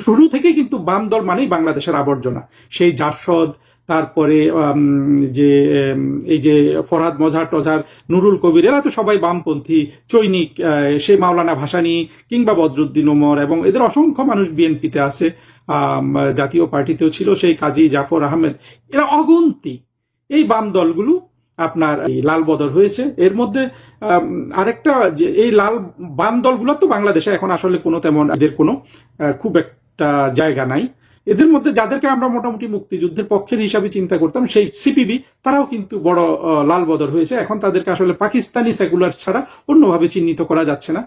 শুরু থেকেই কিন্তু বাম দল মানেই বাংলাদেশের আবর্জনা। সেই জাসদ, তারপরে যে এই যে ফরহাদ মজহার টজহার, নুরুল কবির, এরা তো সবাই বামপন্থী চৈনিক। সে মাওলানা ভাসানী কিংবা বদরুদ্দিন ওমর, এবং এদের অসংখ্য মানুষ বিএনপিতে আছে, জাতীয় পার্টিতেও ছিল, সেই কাজী জাফর আহমেদ, এরা অগুন্তি। এই বাম দলগুলো আপনার এই লাল বদর হয়েছে। এর মধ্যে আরেকটা যে এই লাল বাম দলগুলো তো বাংলাদেশে এখন আসলে কোনো তেমন এদের কোনো খুব একটা জায়গা নাই। এদের মধ্যে যাদেরকে আমরা মোটামুটি মুক্তিযুদ্ধের পক্ষের হিসাবে চিন্তা করতাম, সেই সিপিবি, তারাও কিন্তু বড় লাল বদর হয়েছে। এখন তাদেরকে আসলে পাকিস্তানি সেকুলার ছাড়া অন্যভাবে চিহ্নিত করা যাচ্ছে না।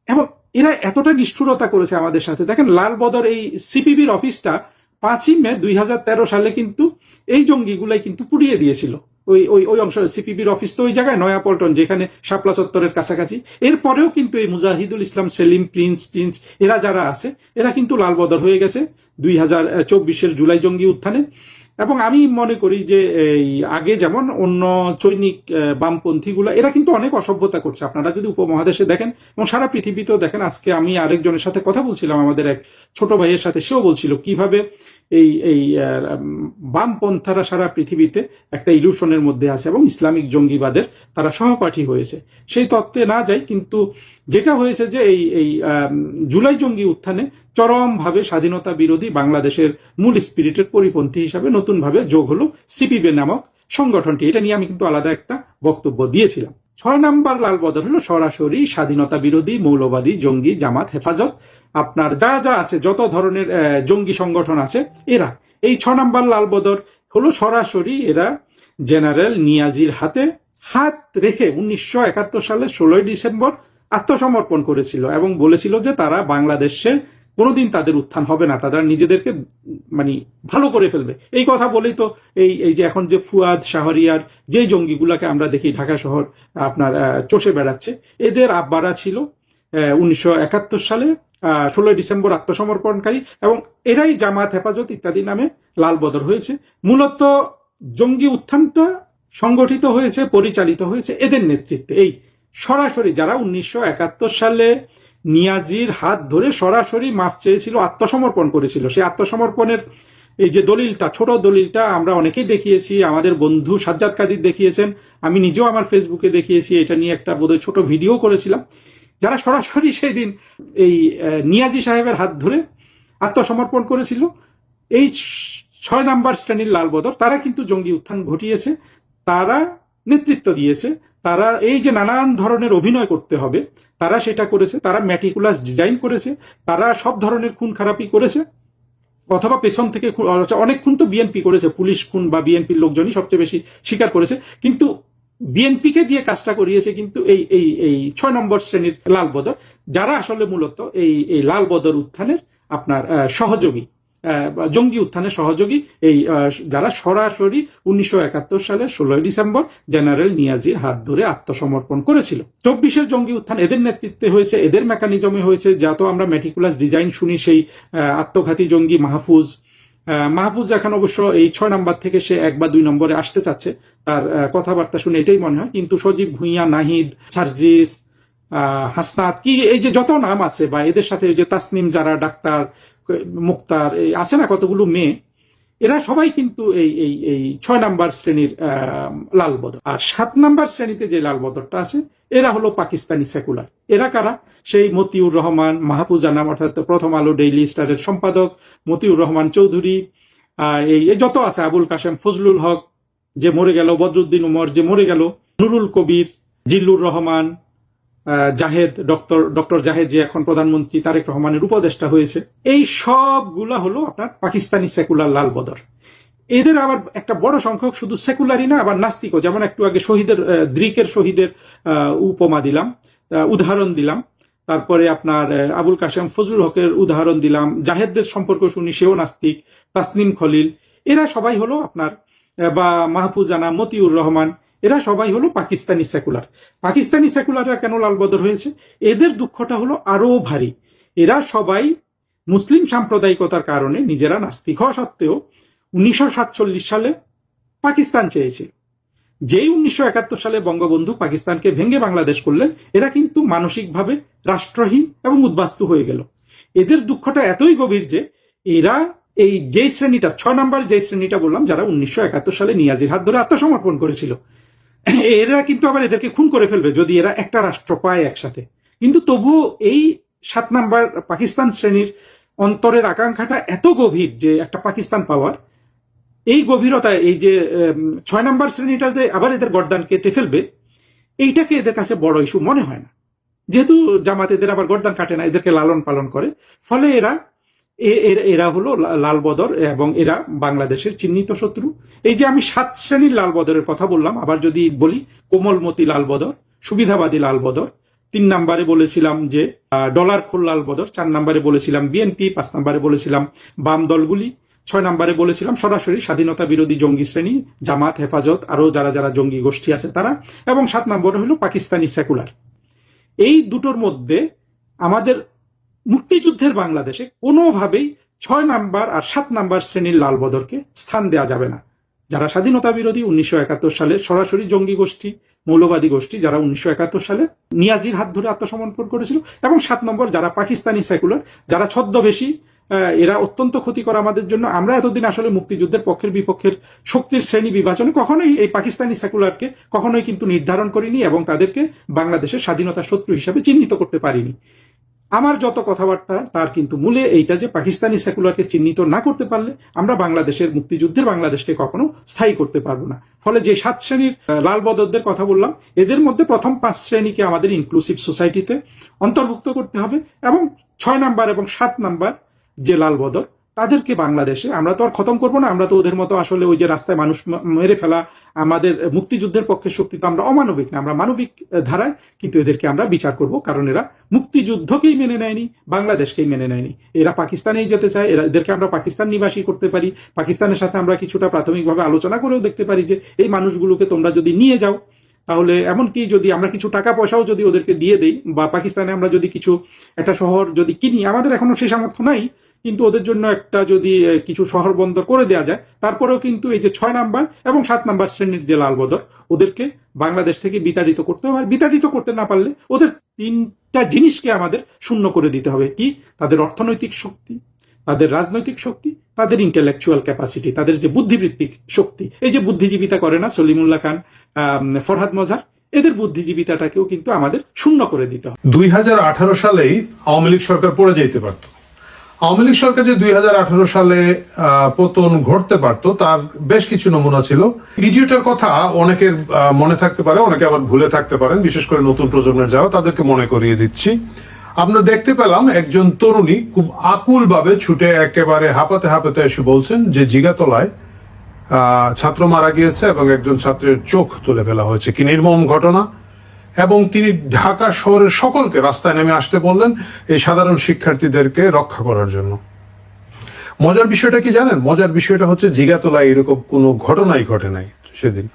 এবং এরা এতটা নিষ্ঠুরতা করেছে আমাদের সাথে। দেখেন লাল বদর এই সিপিবির অফিসটা 5ই মে 2013 সালে কিন্তু এই জঙ্গিগুলাই কিন্তু পুড়িয়ে দিয়েছিল। ওই অংশ সিপিবির অফিস তো ওই জায়গায় নয়াপল্টন, যেখানে শাপলা চত্বরের কাছাকাছি। এরপরেও কিন্তু এই মুজাহিদুল ইসলাম সেলিম, প্রিন্স এরা যারা আছে, এরা কিন্তু লাল বদর হয়ে গেছে 2024-এর জুলাই জঙ্গি উত্থানে। এবং আমি মনে করি যে এই আগে যেমন অন্য চৈনিক বামপন্থীগুলা, এরা কিন্তু অনেক অসভ্যতা করছে। আপনারা যদি উপমহাদেশে দেখেন এবং সারা পৃথিবীতেও দেখেন, আজকে আমি আরেকজনের সাথে কথা বলছিলাম, আমাদের এক ছোট ভাইয়ের সাথে, সেও বলছিল কিভাবে এই বামপন্থারা সারা পৃথিবীতে একটা ইলুশনের মধ্যে আছে এবং ইসলামিক জঙ্গিবাদের তারা সহপাঠী হয়েছে। সেই তত্ত্বে না যাই, কিন্তু যেটা হয়েছে যে এই জুলাই জঙ্গি উত্থানে চরমভাবে স্বাধীনতা বিরোধী বাংলাদেশের মূল স্পিরিটের পরিপন্থী হিসাবে নতুনভাবে যোগ হলো সিপিবি নামক সংগঠনটি। এটা নিয়ে আমি কিন্তু আলাদা একটা বক্তব্য দিয়েছিলাম। 6 নাম্বার লাল বদর হলো সরাসরি স্বাধীনতা বিরোধী মৌলবাদী জঙ্গি জামাত হেফাজত, আপনার যা যা আছে যত ধরনের জঙ্গি সংগঠন আছে, এরা এই 6 নাম্বার লাল বদর হলো সরাসরি এরা জেনারেল নিয়াজির হাতে হাত রেখে 1971 সালের 16 ডিসেম্বর আত্মসমর্পণ করেছিল এবং বলেছিল যে তারা বাংলাদেশে কোনোদিন তাদের উত্থান হবে না, তারা নিজেদেরকে মানে ভালো করে ফেলবে। এই কথা বলেই তো এই যে এখন যে ফুয়াদ শাহরিয়ার যে জঙ্গিগুলাকে আমরা দেখি ঢাকা শহর আপনার চষে বেড়াচ্ছে, এদের আব্বারা ছিল 1971 সালে 16 ডিসেম্বর আত্মসমর্পণকারী, এবং এরাই জামাত হেফাজত ইত্যাদি নামে লাল বদর হয়েছে। মূলত জঙ্গি উত্থানটা সংগঠিত হয়েছে, পরিচালিত হয়েছে এদের নেতৃত্বে। এই সরাসরি যারা 1971 সালে নিয়াজির হাত ধরে সরাসরি মাফ চেয়েছিল, আত্মসমর্পণ করেছিল, সেই আত্মসমর্পণের এই যে দলিলটা, ছোট দলিলটা আমরা অনেকেই দেখিয়েছি, আমাদের বন্ধু সাজ্জাদ কাদির দেখিয়েছেন, আমি নিজেও আমার ফেসবুকে দেখিয়েছি, এটা নিয়ে একটা বোধহয় ছোট ভিডিও করেছিলাম। যারা সরাসরি সেই দিন এই নিয়াজি সাহেবের হাত ধরে আত্মসমর্পণ করেছিল, এই 6 নাম্বার শ্রেণীর লাল বদর, তারা কিন্তু জঙ্গি উত্থান ঘটিয়েছে, তারা নেতৃত্ব দিয়েছে, তারা এই যে নানান ধরনের অভিনয় করতে হবে তারা সেটা করেছে, তারা ম্যাটিকুলাস ডিজাইন করেছে, তারা সব ধরনের খুন খারাপি করেছে, অথবা পেছন থেকে অনেক খুন তো বিএনপি করেছে, পুলিশ খুন বা বিএনপির লোকজনই সবচেয়ে বেশি স্বীকার করেছে, কিন্তু বিএনপিকে দিয়ে কাজটা করিয়েছে কিন্তু এই 6 নম্বর শ্রেণীর লাল বদর, যারা আসলে মূলত এই লাল বদর উত্থানের আপনার সহযোগী, জঙ্গি উত্থানের সহযোগী, এই যারা সরাসরি 1971 সালের 16 ডিসেম্বর জেনারেল নিয়াজির হাত ধরে আত্মসমর্পণ করেছিল। 24-এর জঙ্গি উত্থান এদের নেতৃত্বে হয়েছে, এদের মেকানিজমে হয়েছে। যত আমরা মেটিকুলাস ডিজাইন শুনি, সেই আত্মঘাতী জঙ্গি মাহফুজ এখন অবশ্য এই 6 নাম্বার থেকে সে 1 বা 2 নম্বরে আসতে চাচ্ছে, তার কথাবার্তা শুনে এটাই মনে হয়। কিন্তু সজীব ভুঁইয়া, নাহিদ, সার্জিস, হাসনাত, কি এই যে যত নাম আছে, বা এদের সাথে যে তাসনিম, যারা ডাক্তার, মুক্তার, আছে না কতগুলো মেয়ে, এরা সবাই কিন্তু এই 6 নাম্বার শ্রেণীর লাল বদর। আর 7 নাম্বার শ্রেণীতে যে লাল বদরটা আছে, এরা হলো পাকিস্তানি সেকুলার। এরা কারা? সেই মতিউর রহমান, মাহফুজ আনাম অর্থাৎ প্রথম আলো ডেইলি স্টারের সম্পাদক মতিউর রহমান চৌধুরী, এই যত আছে, আবুল কাশেম ফজলুল হক যে মরে গেল, বদরুদ্দিন উমর যে মরে গেল, নুরুল কবির, জিল্লুর রহমান, জাহেদ, ডক্টর জাহেদ যে এখন প্রধানমন্ত্রী তারেক রহমানের উপদেষ্টা হয়েছে, এই সবগুলা হলো আপনার পাকিস্তানি সেকুলার লাল বদর। এদের আবার একটা বড় সংখ্যক শুধু সেকুলারই না, আবার নাস্তিকও। যেমন একটু আগে শহীদের দ্রিকের শহীদের উপমা দিলাম, উদাহরণ দিলাম, তারপরে আপনার আবুল কাশেম ফজলুল হকের উদাহরণ দিলাম, জাহেদদের সম্পর্ক শুনি, সেও নাস্তিক, তাসনিম খলিল, এরা সবাই হলো আপনার, বা মাহফুজ আনাম, মতিউর রহমান, এরা সবাই হলো পাকিস্তানি সেকুলার। পাকিস্তানি সেকুলাররা কেন লাল বদর হয়েছে? এদের দুঃখটা হলো আরো ভারী। এরা সবাই মুসলিম সাম্প্রদায়িকতার কারণে নিজেরা নাস্তিক হওয়া সত্ত্বেও 1947 সালে পাকিস্তান চেয়েছিল। যেই 1971 সালে বঙ্গবন্ধু পাকিস্তানকে ভেঙে বাংলাদেশ করলেন, এরা কিন্তু মানসিকভাবে রাষ্ট্রহীন এবং উদ্বাস্তু হয়ে গেল। এদের দুঃখটা এতই গভীর যে এরা এই যে শ্রেণীটা 6 নম্বর যে শ্রেণীটা বললাম, যারা 1971 সালে নিয়াজির হাত ধরে আত্মসমর্পণ করেছিল, এরা কিন্তু আবার এদেরকে খুন করে ফেলবে যদি এরা একটা রাষ্ট্র পায় একসাথে। কিন্তু তবুও এই 7 নম্বর পাকিস্তান শ্রেণীর অন্তরের আকাঙ্ক্ষাটা এত গভীর যে একটা পাকিস্তান পাওয়ার, এই গভীরতায় এই যে 6 নম্বর শ্রেণীটা যে আবার এদের গর্দান কেটে ফেলবে, এইটাকে এদের কাছে বড় ইস্যু মনে হয় না। যেহেতু জামাত এদের আবার গর্দান কাটে না, এদেরকে লালন পালন করে, ফলে এরা হলো লাল বদর এবং এরা বাংলাদেশের চিহ্নিত শত্রু। এই যে আমি 7 শ্রেণীর লাল বদরের কথা বললাম, আবার যদি বলি, কোমলমতি লাল বদর, সুবিধাবাদী লাল বদর, 3 নম্বরে বলেছিলাম যে ডলার খোর লাল বদর, 4 নম্বরে বলেছিলাম বিএনপি, 5 নম্বরে বলেছিলাম বাম দলগুলি, 6 নম্বরে বলেছিলাম সরাসরি স্বাধীনতা বিরোধী জঙ্গি শ্রেণী, জামাত, হেফাজত, আরো যারা যারা জঙ্গি গোষ্ঠী আছে তারা, এবং 7 নম্বরে হলো পাকিস্তানি সেকুলার। এই দুটোর মধ্যে আমাদের মুক্তিযুদ্ধের বাংলাদেশে কোনোভাবেই 6 নাম্বার আর 7 নাম্বার শ্রেণীর লাল বদরকে স্থান দেওয়া যাবে না। যারা স্বাধীনতা বিরোধী 1971 সালে সরাসরি জঙ্গি গোষ্ঠী, মৌলবাদী গোষ্ঠী, যারা 1971 সালে নিয়াজির হাত ধরে আত্মসমর্পণ করেছিল, এবং 7 নম্বর যারা পাকিস্তানি সেকুলার, যারা ছদ্মবেশী, এরা অত্যন্ত ক্ষতিকর আমাদের জন্য। আমরা এতদিন আসলে মুক্তিযুদ্ধের পক্ষের বিপক্ষের শক্তির শ্রেণী বিভাজনে কখনোই এই পাকিস্তানি সেকুলারকে কখনোই কিন্তু নির্ধারণ করিনি এবং তাদেরকে বাংলাদেশের স্বাধীনতা শত্রু হিসাবে চিহ্নিত করতে পারিনি। আমার যত কথাবার্তা তার কিন্তু মূলে এইটা যে পাকিস্তানি সেকুলারকে চিহ্নিত না করতে পারলে আমরা বাংলাদেশের মুক্তিযুদ্ধের বাংলাদেশকে কখনো স্থায়ী করতে পারবো না। ফলে যে 7 শ্রেণীর লাল বদরদের কথা বললাম, এদের মধ্যে প্রথম 5 শ্রেণীকে আমাদের ইনক্লুসিভ সোসাইটিতে অন্তর্ভুক্ত করতে হবে, এবং 6 নাম্বার এবং 7 নাম্বার যে লাল বদর, তাদেরকে বাংলাদেশে আমরা তো আর খতম করবো না। আমরা তো ওদের মতো আসলে ওই যে রাস্তায় মানুষ মেরে ফেলা, আমাদের মুক্তিযুদ্ধের পক্ষে শক্তি তো আমরা অমানবিক না, আমরা মানবিক ধারায় কিন্তু এদেরকে আমরা বিচার করব, কারণ এরা মুক্তিযুদ্ধকেই মেনে নেয়নি, বাংলাদেশকেই মেনে নেয়নি। এরা পাকিস্তানেই যেতে চায়, এদেরকে আমরা পাকিস্তান নিবাসী করতে পারি, পাকিস্তানের সাথে আমরা কিছুটা প্রাথমিকভাবে আলোচনা করেও দেখতে পারি যে এই মানুষগুলোকে তোমরা যদি নিয়ে যাও, তাহলে এমনকি যদি আমরা কিছু টাকা পয়সাও যদি ওদেরকে দিয়ে দেই, বা পাকিস্তানে আমরা যদি কিছু একটা শহর যদি কিনি, আমাদের এখনো সেই সামর্থ্য নাই, কিন্তু ওদের জন্য একটা যদি কিছু শহর বন্দর করে দেওয়া যায়, তারপরেও কিন্তু এই যে 6 নাম্বার এবং 7 নাম্বার শ্রেণীর যে লাল বদর, ওদেরকে বাংলাদেশ থেকে বিতাড়িত করতে হবে। আর বিতাড়িত করতে না পারলে ওদের 3টা জিনিসকে আমাদের শূন্য করে দিতে হবে। কি? তাদের অর্থনৈতিক শক্তি, তাদের রাজনৈতিক শক্তি, তাদের ইন্টেলেকচুয়াল ক্যাপাসিটি, তাদের যে বুদ্ধিবৃত্তিক শক্তি। এই যে বুদ্ধিজীবিতা করে না সলিমুল্লাহ খান, ফরহাদ মজার, এদের বুদ্ধিজীবিতাটাকেও কিন্তু আমাদের শূন্য করে দিতে হবে। 2018 সালেই আওয়ামী লীগ সরকার পড়ে যেতে পারত। আওয়ামী লীগ সরকার যে 2018 সালে পতন ঘটতে পারত, তার বেশ কিছু নমুনা ছিল। ভিডিওটার কথা অনেকের মনে থাকতে পারে, অনেকে আবার ভুলে থাকতে পারেন, বিশেষ করে নতুন প্রজন্মের যারা, তাদেরকে মনে করিয়ে দিচ্ছি। আমরা দেখতে পেলাম একজন তরুণী খুব আকুল ভাবে ছুটে একেবারে হাঁপাতে হাঁপাতে এসে বলছেন যে জিগাতলায় ছাত্র মারা গিয়েছে এবং একজন ছাত্রের চোখ তুলে ফেলা হয়েছে। কি নির্মম ঘটনা! এবং তিনি ঢাকা শহরের সকলকে রাস্তায় নেমে আসতে বললেন এই সাধারণ শিক্ষার্থীদেরকে রক্ষা করার জন্য। মজার বিষয়টা কি জানেন? মজার বিষয়টা হচ্ছে জিগাতলায় এরকম কোনো ঘটনাই ঘটে নাই সেদিন।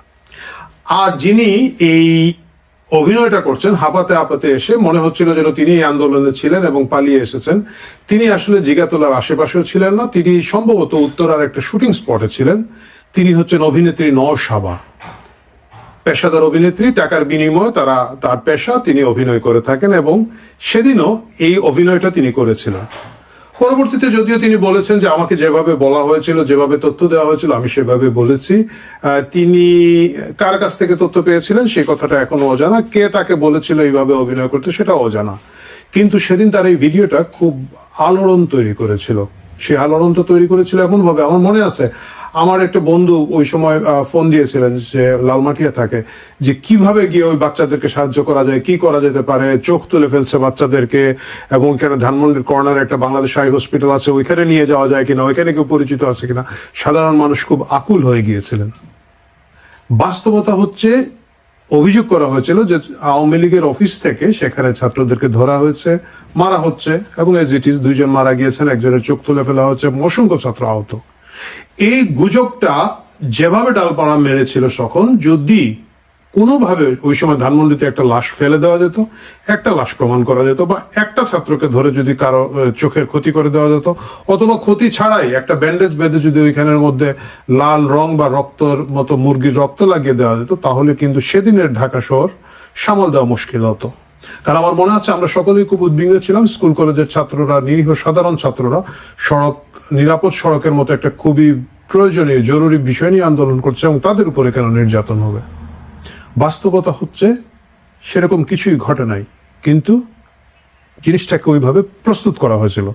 আর যিনি এই অভিনয়টা করছেন হাঁপাতে হাঁপাতে এসে, মনে হচ্ছিল যেন তিনি এই আন্দোলনে ছিলেন এবং পালিয়ে এসেছেন, তিনি আসলে জিগাতলার আশেপাশেও ছিলেন না। তিনি সম্ভবত উত্তরার একটা শুটিং স্পটে ছিলেন। তিনি হচ্ছেন অভিনেত্রী নওশাবা, পেশাদার অভিনেত্রী, টাকার বিনিময়ে তার পেশা, তিনি অভিনয় করে থাকেন এবং সেদিনও এই অভিনয়টা তিনি করেছিলেন। পরবর্তীতে যদিও তিনি বলেছেন যে আমাকে যেভাবে বলা হয়েছিল, যেভাবে তথ্য দেওয়া হয়েছিল আমি সেভাবে বলেছি। তিনি কার কাছ থেকে তথ্য পেয়েছিলেন সেই কথাটা এখনো অজানা, কে তাকে বলেছিল এইভাবে অভিনয় করতে সেটাও অজানা। কিন্তু সেদিন তার এই ভিডিওটা খুব আলোড়ন তৈরি করেছিল। সে আলোড়নটা তৈরি করেছিল এমন ভাবে, আমার মনে আছে আমার একটা বন্ধু ওই সময় ফোন দিয়েছিলেন, যে লালমাটিয়া থাকে, যে কিভাবে গিয়ে ওই বাচ্চাদেরকে সাহায্য করা যায়, কি করা যেতে পারে, চোখ তুলে ফেলছে বাচ্চাদেরকে, এবং এখানে ধানমন্ডির কর্নারে একটা বাংলাদেশ আই হসপিটাল আছে, ওইখানে নিয়ে যাওয়া যায় কিনা, ওইখানে কেউ পরিচিত আছে কিনা। সাধারণ মানুষ খুব আকুল হয়ে গিয়েছিলেন। বাস্তবতা হচ্ছে অভিযোগ করা হয়েছিল যে আওয়ামী লীগের অফিস থেকে সেখানে ছাত্রদেরকে ধরা হয়েছে, মারা হচ্ছে, এবং এজ ইট ইজ 2 জন মারা গিয়েছেন, একজনের চোখ তুলে ফেলা হচ্ছে, অসংখ্য ছাত্র আহত। এই গুজবটা যেভাবে ডালপাড়া মেরেছিল তখন, যদি কোনোভাবে ওই সময় ধানমন্ডিতে একটা লাশ ফেলে দেওয়া যেত, একটা লাশ প্রমাণ করা যেত, বা একটা ছাত্রকে ধরে যদি কারো চোখের ক্ষতি করে দেওয়া যেত, অথবা ক্ষতি ছাড়াই একটা ব্যান্ডেজ বেঁধে যদি ওইখানের মধ্যে লাল রং বা রক্তর মতো মুরগির রক্ত লাগিয়ে দেওয়া যেত, তাহলে কিন্তু সেদিনের ঢাকা শহর সামাল দেওয়া মুশকিল হতো। কারণ আমার মনে আছে আমরা সকলেই খুব উদ্বিগ্ন ছিলাম, স্কুল কলেজের ছাত্ররা, নিরীহ সাধারণ ছাত্ররা নিরাপদ সড়কের মতো একটা খুবই প্রয়োজনীয় জরুরি বিষয় নিয়ে আন্দোলন করছে, এবং তাদের উপরে কেন নির্যাতন হবে। বাস্তবতা হচ্ছে সেরকম কিছুই ঘটে নাই, কিন্তু জিনিসটাকে ওইভাবে প্রস্তুত করা হয়েছিল,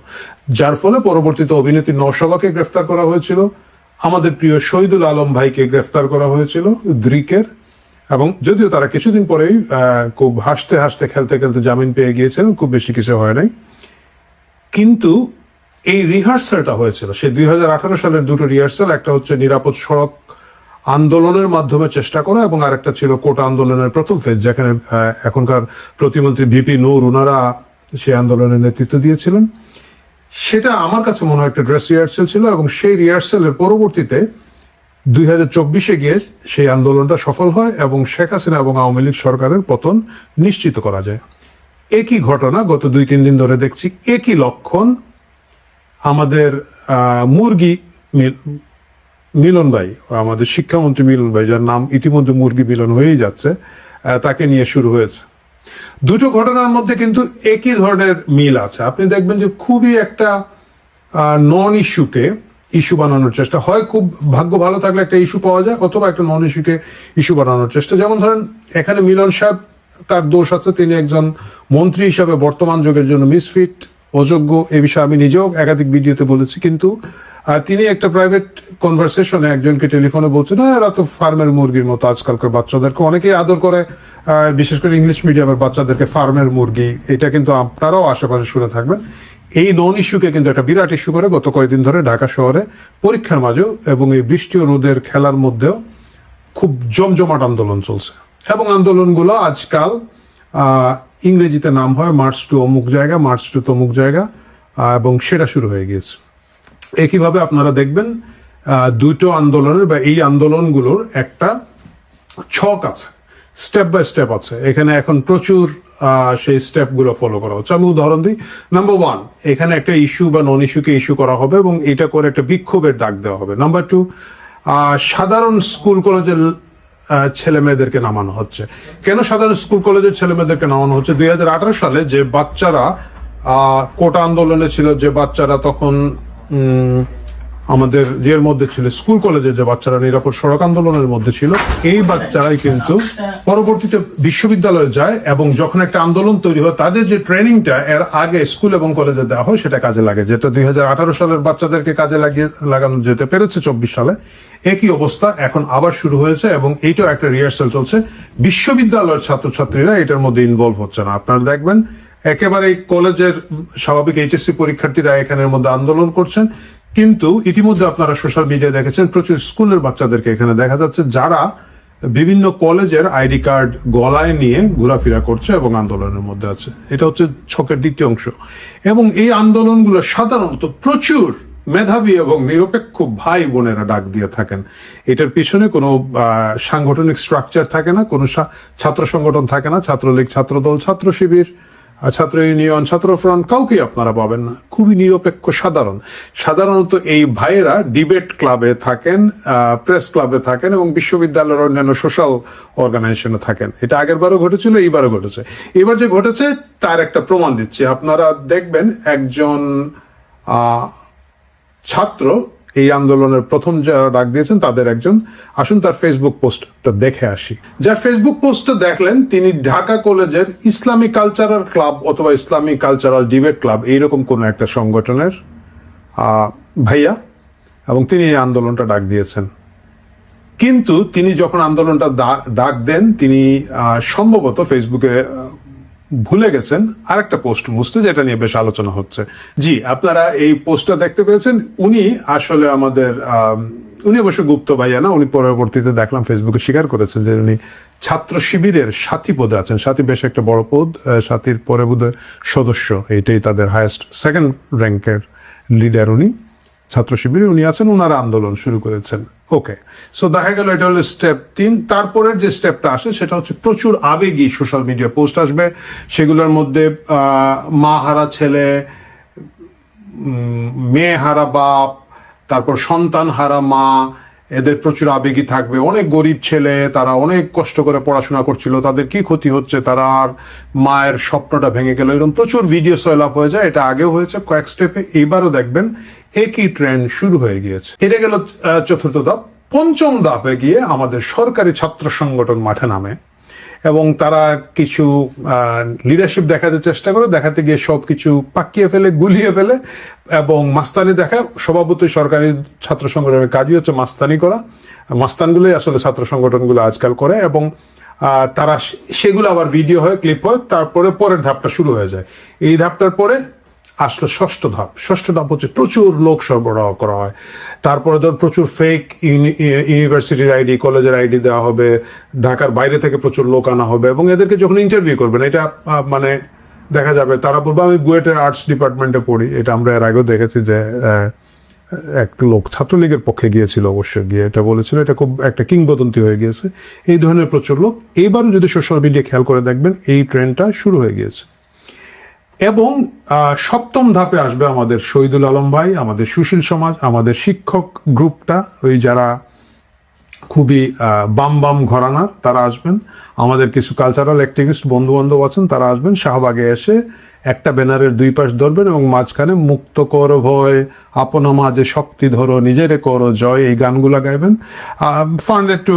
যার ফলে পরবর্তীতে অভিনেত্রী নওশাবাকে গ্রেফতার করা হয়েছিল, আমাদের প্রিয় শহীদুল আলম ভাইকে গ্রেফতার করা হয়েছিল দ্রিকের, এবং যদিও তারা কিছুদিন পরেই খুব হাসতে হাসতে খেলতে খেলতে জামিন পেয়ে গিয়েছিলেন, খুব বেশি কিছু হয় নাই। কিন্তু এই রিহার্সালটা হয়েছিল সেই 2018 সালের দুটো রিহার্সাল, একটা হচ্ছে নিরাপদ সড়ক আন্দোলনের মাধ্যমে চেষ্টা করা, এবং আরেকটা ছিল কোটা আন্দোলনের প্রথম ফেজ, যেখানে এখনকার প্রতিমন্ত্রী ভিপি নূর ওনারা সেই আন্দোলনের নেতৃত্ব দিয়েছিলেন। সেটা আমার কাছে মনে হয় একটা ড্রেস রিহার্সাল ছিল, এবং সেই রিহার্সালের পরবর্তীতে 2024-এ গিয়ে সেই আন্দোলনটা সফল হয়, এবং শেখ হাসিনা এবং আওয়ামী লীগ সরকারের পতন নিশ্চিত করা যায়। একই ঘটনা গত 2-3 দিন ধরে দেখছি, একই লক্ষণ। আমাদের মুরগি মিলন ভাই, আমাদের শিক্ষামন্ত্রী মিলন ভাই, যার নাম ইতিমধ্যে মুরগি মিলন হয়েই যাচ্ছে, তাকে নিয়ে শুরু হয়েছে। দুটো ঘটনার মধ্যে কিন্তু একই ধরনের মিল আছে। আপনি দেখবেন যে খুবই একটা নন ইস্যুকে ইস্যু বানানোর চেষ্টা হয়, খুব ভাগ্য ভালো থাকলে একটা ইস্যু পাওয়া যায়, অথবা একটা নন ইস্যুকে ইস্যু বানানোর চেষ্টা। যেমন ধরেন এখানে মিলন সাহেব, তার দোষ আছে, তিনি একজন মন্ত্রী হিসাবে বর্তমান যুগের জন্য মিসফিট, অযোগ্য। এ বিষয়ে আমি নিজেও একাধিক ভিডিওতে বলেছি, কিন্তু তিনি একটা প্রাইভেট কনভারসেশনে একজনকে টেলিফোনে বলছেন, না এরা তো ফার্মের মুরগির মতো, আজকালকার বাচ্চাদেরকে অনেকেই আদর করে, বিশেষ করে ইংলিশ মিডিয়ামের বাচ্চাদেরকে ফার্মের মুরগি। এটা কিন্তু আপনারাও আশেপাশে শুনে থাকবেন। এই নন ইস্যুকে কিন্তু একটা বিরাট ইস্যু করে গত কয়েকদিন ধরে ঢাকা শহরে পরীক্ষার মাঝেও এবং এই বৃষ্টি ও রোদের খেলার মধ্যেও খুব জমজমাট আন্দোলন চলছে। এবং আন্দোলনগুলো আজকাল ইংরেজিতে নাম হয় মার্চ টু অমুক জায়গা, মার্চ টু তমুক জায়গা, এবং সেটা শুরু হয়ে গিয়েছে। একইভাবে আপনারা দেখবেন দুটো আন্দোলনের বা এই আন্দোলনগুলোর একটা ছক আছে, স্টেপ বাই স্টেপ আছে। এখানে এখন প্রচুর সেই স্টেপগুলো ফলো করা হচ্ছে। আমি উদাহরণ দিই। নাম্বার 1, এখানে একটা ইস্যু বা নন ইস্যুকে ইস্যু করা হবে এবং এটা করে একটা বিক্ষোভের ডাক দেওয়া হবে। নাম্বার 2, সাধারণ স্কুল কলেজের ছেলে মেয়েদেরকে নামানো হচ্ছে। কেন সাধারণ স্কুল কলেজের ছেলে মেয়েদেরকে নামানো হচ্ছে? 2018 সালে যে বাচ্চারা কোটা আন্দোলনে ছিল, যে বাচ্চারা তখন আমাদের এর মধ্যে ছিল, স্কুল কলেজের যে বাচ্চারা নিরাপদ সড়ক আন্দোলনের মধ্যে ছিল, এই বাচ্চারাই কিন্তু পরবর্তীতে বিশ্ববিদ্যালয়ে যায়, এবং যখন একটা আন্দোলন তৈরি হয় তাদের যে ট্রেনিংটা এর আগে স্কুল এবং কলেজে দেওয়া হয় সেটা কাজে লাগে, যেটা 2018 সালের বাচ্চাদেরকে কাজে লাগানো যেতে পেরেছে 24 সালে। একই অবস্থা এখন আবার শুরু হয়েছে, এবং এইটাও একটা রিহার্সাল চলছে। বিশ্ববিদ্যালয়ের ছাত্রছাত্রীরা এটার মধ্যে ইনভলভ হচ্ছে না। আপনারা দেখবেন একেবারে কলেজের স্বাভাবিক এইচএসসি পরীক্ষার্থীরা এখানের মধ্যে আন্দোলন করছেন, কিন্তু ইতিমধ্যে আপনারা সোশ্যাল মিডিয়ায় দেখেছেন প্রচুর স্কুলের বাচ্চাদেরকে এখানে দেখা যাচ্ছে, যারা বিভিন্ন কলেজের আইডি কার্ড গলায় নিয়ে ঘোরাফেরা করছে এবং আন্দোলনের মধ্যে আছে। এটা হচ্ছে ছকের দ্বিতীয় অংশ। এবং এই আন্দোলনগুলো সাধারণত প্রচুর মেধাবী এবং নিরপেক্ষ ভাই বোনেরা ডাক দিয়ে থাকেন। এটার পিছনে কোনো সাংগঠনিক স্ট্রাকচার থাকে না, কোনো ছাত্র সংগঠন থাকে না, ছাত্রলীগ, ছাত্রদল, ছাত্র শিবির, ছাত্র ইউনিয়ন, ছাত্র ফ্রন্ট, কাউকে আপনারা পাবেন না। খুবই নিরপেক্ষ সাধারণত এই ভাইয়েরা ডিবেট ক্লাবে থাকেন, প্রেস ক্লাবে থাকেন, এবং বিশ্ববিদ্যালয়ের অন্যান্য সোশ্যাল অর্গানাইজেশনে থাকেন। এটা আগের বারও ঘটেছিল, এইবারও ঘটেছে। এবার যে ঘটেছে তার একটা প্রমাণ দিচ্ছি। আপনারা দেখবেন একজন ছাত্র এই আন্দোলনের প্রথম যারা ডাক দিয়েছেন তাদের একজন। আসুন তার ফেসবুক পোস্টটা দেখে আসি। যার ফেসবুক পোস্টটা দেখলেন তিনি ঢাকা কলেজের ইসলামী কালচারাল ক্লাব অথবা ইসলামী কালচারাল ডিবেট ক্লাব এইরকম কোনো একটা সংগঠনের ভাইয়া, এবং তিনি এই আন্দোলনটা ডাক দিয়েছেন। কিন্তু তিনি যখন আন্দোলনটা ডাক দেন তিনি সম্ভবত ফেসবুকে ভুলে গেছেন আরেকটা পোস্ট মুছতে, যেটা নিয়ে বেশ আলোচনা হচ্ছে। জি, আপনারা এই পোস্টটা দেখতে পেয়েছেন। উনি আসলে উনি অবশ্য গুপ্ত ভাইয়া না, উনি পরবর্তীতে দেখলাম ফেসবুকে স্বীকার করেছেন যে উনি ছাত্র শিবিরের সাথী পদে আছেন। সাথী বেশ একটা বড় পদ, সাথীর পরে বোধহয় সদস্য, এইটাই তাদের হায়েস্ট সেকেন্ড র্যাঙ্কের লিডার উনি। ছাত্র শিবিরে উনি আছেন, ওনারা আন্দোলন শুরু করেছেন। ওকে, সো দেখা গেল এটা হলো স্টেপ 3। তারপরের যে স্টেপটা আসে সেটা হচ্ছে প্রচুর আবেগী সোশ্যাল মিডিয়া পোস্ট আসবে। সেগুলোর মধ্যে মা হারা ছেলে, মেয়ে হারা বাপ, তারপর সন্তান হারা মা, এদের প্রচুর আবেগী থাকবে। অনেক গরিব ছেলে, তারা অনেক কষ্ট করে পড়াশোনা করছিল, তাদের কি ক্ষতি হচ্ছে, তারা আর মায়ের স্বপ্নটা ভেঙে গেল, এরকম প্রচুর ভিডিও সয়েল আপ হয়ে যায়। এটা আগেও হয়েছে কয়েক স্টেপে, এইবারও দেখবেন একই ট্রেন্ড শুরু হয়ে গিয়েছে। এটা গেল চতুর্থ ধাপ। পঞ্চম ধাপে গিয়ে আমাদের সরকারি ছাত্র সংগঠন মাঠে নামে এবং তারা কিছু লিডারশিপ দেখাতে চেষ্টা করে, দেখাতে গিয়ে সব কিছু পাকিয়ে ফেলে, গুলিয়ে ফেলে এবং মাস্তানি দেখায়। স্বভাবতই সরকারি ছাত্র সংগঠনের কাজই হচ্ছে মাস্তানি করা। মাস্তানগুলোই আসলে ছাত্র সংগঠনগুলো আজকাল করে এবং তারা সেগুলো আবার ভিডিও হয়, ক্লিপ হয়। তারপরে পরের ধাপটা শুরু হয়ে যায়। এই ধাপটার পরে আসলে ষষ্ঠ ধাপ। ষষ্ঠ ধাপ হচ্ছে প্রচুর লোক সরবরাহ করা হয়। তারপরে ধর প্রচুর ফেক ইউনিভার্সিটির আইডি, কলেজের আইডি দেওয়া হবে, ঢাকার বাইরে থেকে প্রচুর লোক আনা হবে এবং এদেরকে যখন ইন্টারভিউ করবেন, এটা মানে দেখা যাবে তারা বলবে আমি বুয়েটের আর্টস ডিপার্টমেন্টে পড়ি। এটা আমরা এর আগেও দেখেছি যে এক লোক ছাত্রলীগের পক্ষে গিয়েছিল, অবশ্যই গিয়ে এটা বলেছিল, এটা খুব একটা কিংবদন্তি হয়ে গিয়েছে। এই ধরনের প্রচুর লোক এইবারও যদি সোশ্যাল মিডিয়া খেয়াল করে দেখবেন এই ট্রেন্ডটা শুরু হয়ে গিয়েছে। এবং সপ্তম ধাপে আসবে আমাদের শহীদুল আলম ভাই, আমাদের সুশীল সমাজ, আমাদের শিক্ষক গ্রুপটা, ওই যারা খুবই বাম ঘরানার, তারা আসবেন। আমাদের কিছু কালচারাল অ্যাক্টিভিস্ট বন্ধু বান্ধব আছেন, তারা আসবেন। শাহবাগে এসে একটা ব্যানারের দুই পাশ ধরবেন এবং মাঝখানে মুক্ত কর ভয়, আপনা মাঝে শক্তি ধরো, নিজেরে করো জয়, এই গানগুলা গাইবেন। ফান্ড একটু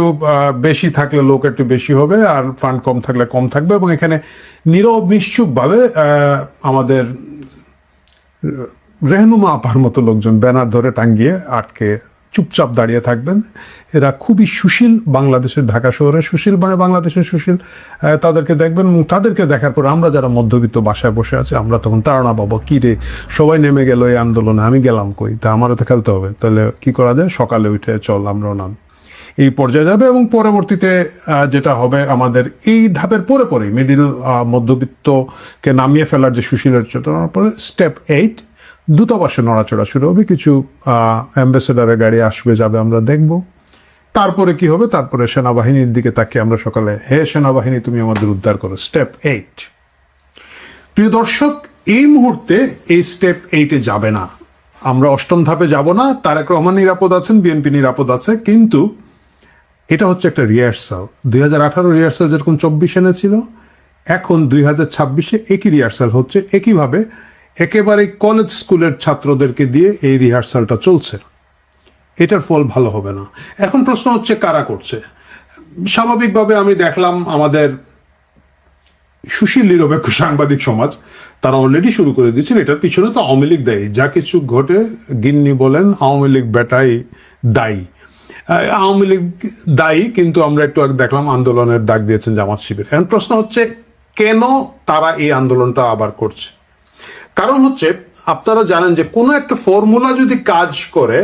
বেশি থাকলে লোক একটু বেশি হবে, আর ফান্ড কম থাকলে কম থাকবে। এবং এখানে নীরব নিশ্চুপভাবে আমাদের রেহনুমা আপার মতো লোকজন ব্যানার ধরে টাঙ্গিয়ে আটকে চুপচাপ দাঁড়িয়ে থাকবেন। এরা খুবই সুশীল, বাংলাদেশের ঢাকা শহরে সুশীল, মানে বাংলাদেশের সুশীল। তাদেরকে দেখবেন এবং তাদেরকে দেখার পর আমরা যারা মধ্যবিত্ত বাসায় বসে আছি, আমরা তখন তাড়না পাবো, কী রে সবাই নেমে গেল এই আন্দোলনে, আমি গেলাম কই, তা আমারও তো খেলতে হবে। তাহলে কি করা যায়, সকালে উঠে চল আমরাও নাম, এই পর্যায়ে যাবে। এবং পরবর্তীতে যেটা হবে, আমাদের এই ধাপের পরে মিডিল মধ্যবিত্তকে নামিয়ে ফেলার যে সুশীলের চেতনার পরে স্টেপ 8, দূতাবাসে নড়াচড়া শুরু হবে। কিছু অ্যাম্বাসেডারের গাড়ি আসবে যাবে, আমরা দেখব। তারপরে কি হবে, তারপরে সেনাবাহিনীর দিকে তাকিয়ে আমরা সকালে, হে সেনাবাহিনী তুমি আমাদের উদ্ধার করো। স্টেপ 8। প্রিয় দর্শক, এই মুহূর্তে এই স্টেপ 8-এ যাবে না, আমরা অষ্টম ধাপে যাব না। তারেক রহমান নিরাপদ আছেন, বিএনপি নিরাপদ আছে, কিন্তু এটা হচ্ছে একটা রিহার্সাল। 2018 রিহার্সাল যেরকম 24 এনেছিল, এখন 2026-এ একই রিহার্সাল হচ্ছে। একইভাবে একেবারে কলেজ স্কুলের ছাত্রদেরকে দিয়ে এই রিহার্সালটা চলছে। এটার ফল ভালো হবে না। এখন প্রশ্ন হচ্ছে কারা করছে। স্বাভাবিকভাবে আমি দেখলাম আমাদের সুশীল নিরপেক্ষ সাংবাদিক সমাজ, তারা অলরেডি শুরু করে দিয়েছেন। এটার পিছনে তো আওয়ামী লীগ দায়ী, যা কিছু ঘটে গিন্নি বলেন আওয়ামী লীগ বেটাই দায়ী। আওয়ামী লীগ দায়ী, কিন্তু আমরা একটু আগে দেখলাম আন্দোলনের ডাক দিয়েছেন জামাত শিবির। এখন প্রশ্ন হচ্ছে কেন তারা এই আন্দোলনটা আবার করছে। কারণ হচ্ছে আপনারা জানেন যে কোনো একটা ফর্মুলা যদি কাজ করে,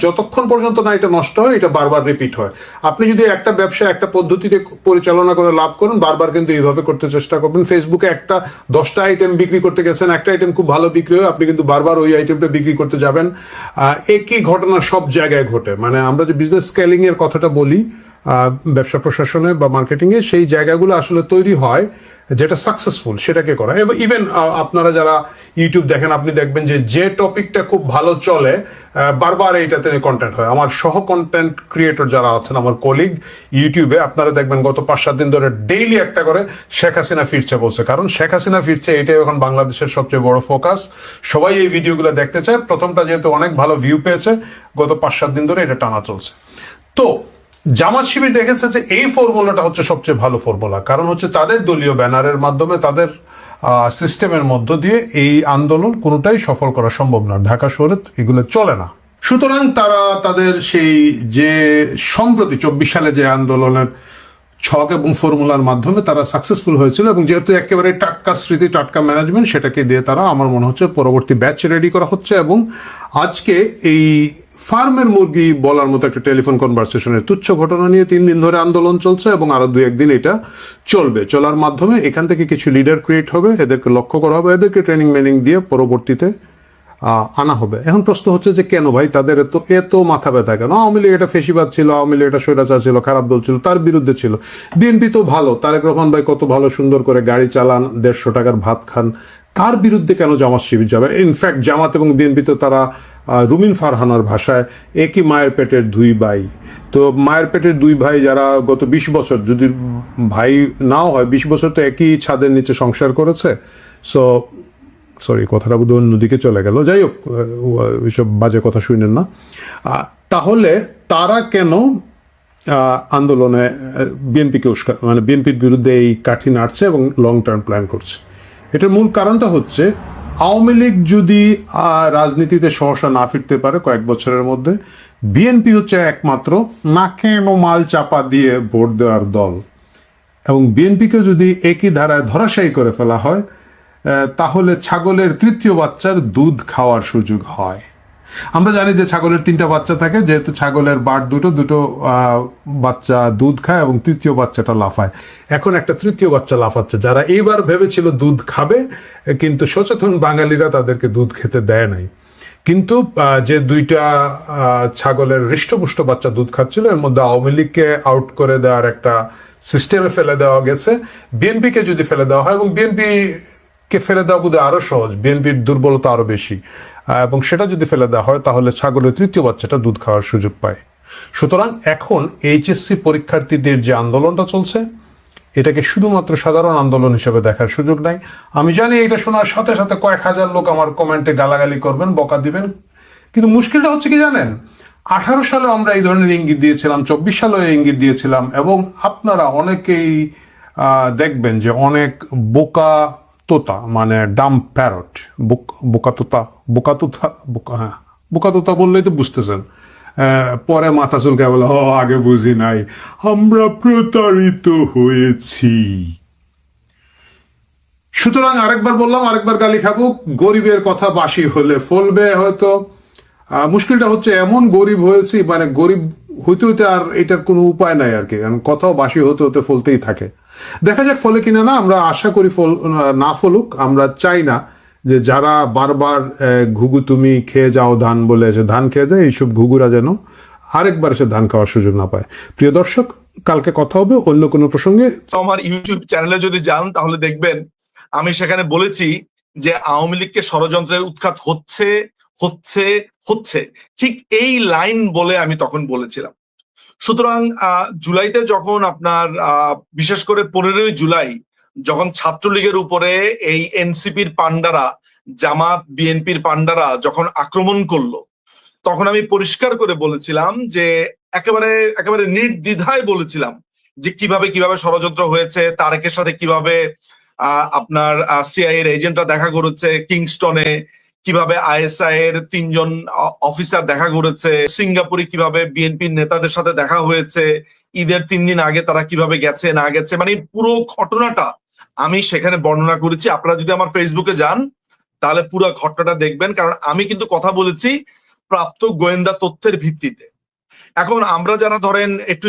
যতক্ষণ পর্যন্ত না এটা নষ্ট হয়, এটা বারবার রিপিট হয়। আপনি যদি একটা ব্যবসা একটা পদ্ধতিতে পরিচালনা করে লাভ করেন, বারবার কিন্তু এইভাবে করতে চেষ্টা করবেন। ফেসবুকে 10টা আইটেম বিক্রি করতে গেছেন, একটা আইটেম খুব ভালো বিক্রি হয়, আপনি কিন্তু বারবার ওই আইটেমটা বিক্রি করতে যাবেন। একই ঘটনা সব জায়গায় ঘটে। মানে আমরা যে বিজনেস স্কেলিং এর কথাটা বলি ব্যবসা প্রশাসনে বা মার্কেটিংয়ে, সেই জায়গাগুলো আসলে তৈরি হয় যেটা সাকসেসফুল সেটাকে করা। ইভেন আপনারা যারা ইউটিউব দেখেন, আপনি দেখবেন যে টপিকটা খুব ভালো চলে বারবার এইটাতে কন্টেন্ট হয়। আমার সহ কন্টেন্ট ক্রিয়েটর যারা আছেন, আমার কলিগ ইউটিউবে, আপনারা দেখবেন গত 5-7 দিন ধরে ডেইলি একটা করে শেখ হাসিনা ফিরছে বলছে। কারণ শেখ হাসিনা ফিরছে, এটাই এখন বাংলাদেশের সবচেয়ে বড় ফোকাস। সবাই এই ভিডিওগুলো দেখতে চায়। প্রথমটা যেহেতু অনেক ভালো ভিউ পেয়েছে, গত 5-7 দিন ধরে এটা টানা চলছে। তো জামাত শিবির দেখেছে যে এই ফর্মুলাটা হচ্ছে সবচেয়ে ভালো ফর্মুলা। কারণ হচ্ছে তাদের দলীয় ব্যানারের মাধ্যমে, তাদের সিস্টেমের মধ্য দিয়ে এই আন্দোলন কোনোটাই সফল করা সম্ভব না। ঢাকা শহরে এগুলো চলে না। সুতরাং তারা তাদের সেই যে সম্প্রতি 24 সালে যে আন্দোলনের ছক এবং ফর্মুলার মাধ্যমে তারা সাকসেসফুল হয়েছিল, এবং যেহেতু একেবারে টাটকা স্মৃতি, টাটকা ম্যানেজমেন্ট, সেটাকে দিয়ে তারা, আমার মনে হচ্ছে, পরবর্তী ব্যাচ রেডি করা হচ্ছে। এবং আজকে এই ফার্মের মুরগি বলার মতো একটা টেলিফোন কনভারসেশনের তুচ্ছ ঘটনা নিয়ে 3 দিন ধরে আন্দোলন চলছে, এবং আরো 2-1 দিন এটা চলবে। চলার মাধ্যমে এখান থেকে কিছু লিডার ক্রিয়েট হবে, এদেরকে লক্ষ্য করা হবে, এদেরকে ট্রেনিং মেনিং দিয়ে পরবর্তীতে আনা হবে। এখন প্রশ্ন হচ্ছে যে কেন ভাই তাদের এত মাথা ব্যথা কেন? আওয়ামী লীগ এটা ফেসিবাদ ছিল, আওয়ামী লীগ এটা স্বৈরাচার ছিল, খারাপ দল ছিল, তার বিরুদ্ধে ছিল। বিএনপি তো ভালো, তারেক রহমান ভাই কত ভালো, সুন্দর করে গাড়ি চালান, 150 টাকার ভাত খান, তার বিরুদ্ধে কেন জামাত শিবির যাবে? ইনফ্যাক্ট জামাত এবং বিএনপি তো তারা রুমিন ফারহানার ভাষায় একই মায়ের পেটের 2 ভাই। তো মায়ের পেটের 2 ভাই যারা গত 20 বছর, যদি ভাই নাও হয়, 20 বছর তো একই ছাদের নিচে সংসার করেছে। সরি, কথাটা বোধ অন্যদিকে চলে গেল। যাই হোক, ওইসব বাজে কথা শুনেন না। তাহলে তারা কেন আন্দোলনে বিএনপিকে মানে বিএনপির বিরুদ্ধে এই কাঠি নাড়ছে এবং লং টার্ম প্ল্যান করছে? এটার মূল কারণটা হচ্ছে, আওয়ামী লীগ যদি রাজনীতিতে সহসা না ফিরতে পারে কয়েক বছরের মধ্যে, বিএনপি হচ্ছে একমাত্র নাকে মাল চাপা দিয়ে ভোট দেওয়ার দল। এবং বিএনপিকে যদি একই ধারায় ধরাশায়ী করে ফেলা হয়, তাহলে ছাগলের 3য় বাচ্চার দুধ খাওয়ার সুযোগ হয়। আমরা জানি যে ছাগলের 3টা বাচ্চা থাকে, যেহেতু ছাগলের বাট দুটো বাচ্চা দুধ খায় এবং 3য় বাচ্চাটা লাফায়। এখন একটা 3য় বাচ্চা লাফাচ্ছে। যারা এইবার ভেবেছিল দুধ খাবে, কিন্তু সচেতন বাঙালিরা তাদেরকে দুধ খেতে দেয় নাই। কিন্তু যে 2টা ছাগলের হৃষ্টপুষ্ট বাচ্চা দুধ খাচ্ছিল, এর মধ্যে আওয়ামী লীগকে আউট করে দেওয়ার একটা সিস্টেমে ফেলে দেওয়া গেছে। বিএনপিকে যদি ফেলে দেওয়া হয়, এবং বিএনপিকে ফেলে দেওয়া বোধহয় আরো সহজ, বিএনপির দুর্বলতা আরো বেশি, এবং সেটা যদি ফেলে দেওয়া হয়, তাহলে ছাগলের 3য় বাচ্চাটা দুধ খাওয়ার সুযোগ পায়। সুতরাং এখন এইচএসসি পরীক্ষার্থীদের যে আন্দোলনটা চলছে, এটাকে শুধুমাত্র সাধারণ আন্দোলন হিসেবে দেখার সুযোগ নাই। আমি জানি এটা শোনার সাথে সাথে কয়েক হাজার লোক আমার কমেন্টে গালাগালি করবেন, বকা দিবেন, কিন্তু মুশকিলটা হচ্ছে কি জানেন, 18 সালে আমরা এই ধরনের ইঙ্গিত দিয়েছিলাম, 24 সালেও ইঙ্গিত দিয়েছিলাম, এবং আপনারা অনেকেই দেখবেন যে অনেক বোকা তোতা, মানে ডাম প্যারট, বোকা তোতা বললেই তো বুঝতেছেন, পরে মাথা চুলকায় বলে, আগে বুঝি নাই, আমরা প্রতারিত হয়েছি। সুতরাং আরেকবার বললাম, আরেকবার গালি খাবো, গরিবের কথা বাসি হলে ফলবে হয়তো। মুশকিলটা হচ্ছে এমন গরিব হয়েছি, মানে গরিব হইতে হইতে আর এটার কোনো উপায় নাই আর কি, কারণ কথাও বাসি হতে হতে ফলতেই থাকে। দেখা যাক ফলে কিনা না, আমরা আশা করি না ফলুক। আমরা চাই না যে যারা বারবার ঘুঘু তুমি খেয়ে যাও ধান বলে এসে ধান খেয়ে যায়, এইসব ঘুঘুরা যেন আরেকবার এসে ধান খাওয়ার সুযোগ না পায়। প্রিয় দর্শক, কালকে কথা হবে অন্য কোনো প্রসঙ্গে। আমার ইউটিউব চ্যানেলে যদি যান, তাহলে দেখবেন আমি সেখানে বলেছি যে আওয়ামী লীগকে ষড়যন্ত্রের উৎখাত হচ্ছে হচ্ছে হচ্ছে, ঠিক এই লাইন বলে আমি তখন বলেছিলাম। সুতরাং জুলাইতে যখন আপনার বিশেষ করে 15ই জুলাই যখন ছাত্রলীগের উপরে এই এনসিপির পান্ডারা, জামাত বিএনপির পান্ডারা যখন আক্রমণ করলো, তখন আমি পরিষ্কার করে বলেছিলাম যে একেবারে নির্দ্বিধায় বলেছিলাম যে কিভাবে ষড়যন্ত্র হয়েছে, তারেকের সাথে কিভাবে আপনার সিআইএর এজেন্টরা দেখা করেছে কিংস্টনে, কিভাবে আইএসআই এর 3 জন অফিসার দেখা করেছে, সিঙ্গাপুরে কিভাবে বিএনপির নেতাদের সাথে দেখা হয়েছে, ঈদের 3 দিন আগে তারা কিভাবে গেছে না গেছে, মানে পুরো ঘটনাটা আমি সেখানে বর্ণনা করেছি। আপনারা যদি আমার ফেসবুকে যান, তাহলে পুরো ঘটনাটা দেখবেন, কারণ আমি কিন্তু কথা বলেছি প্রাপ্ত গোয়েন্দা তথ্যের ভিত্তিতে। এখন আমরা যারা ধরেন একটু,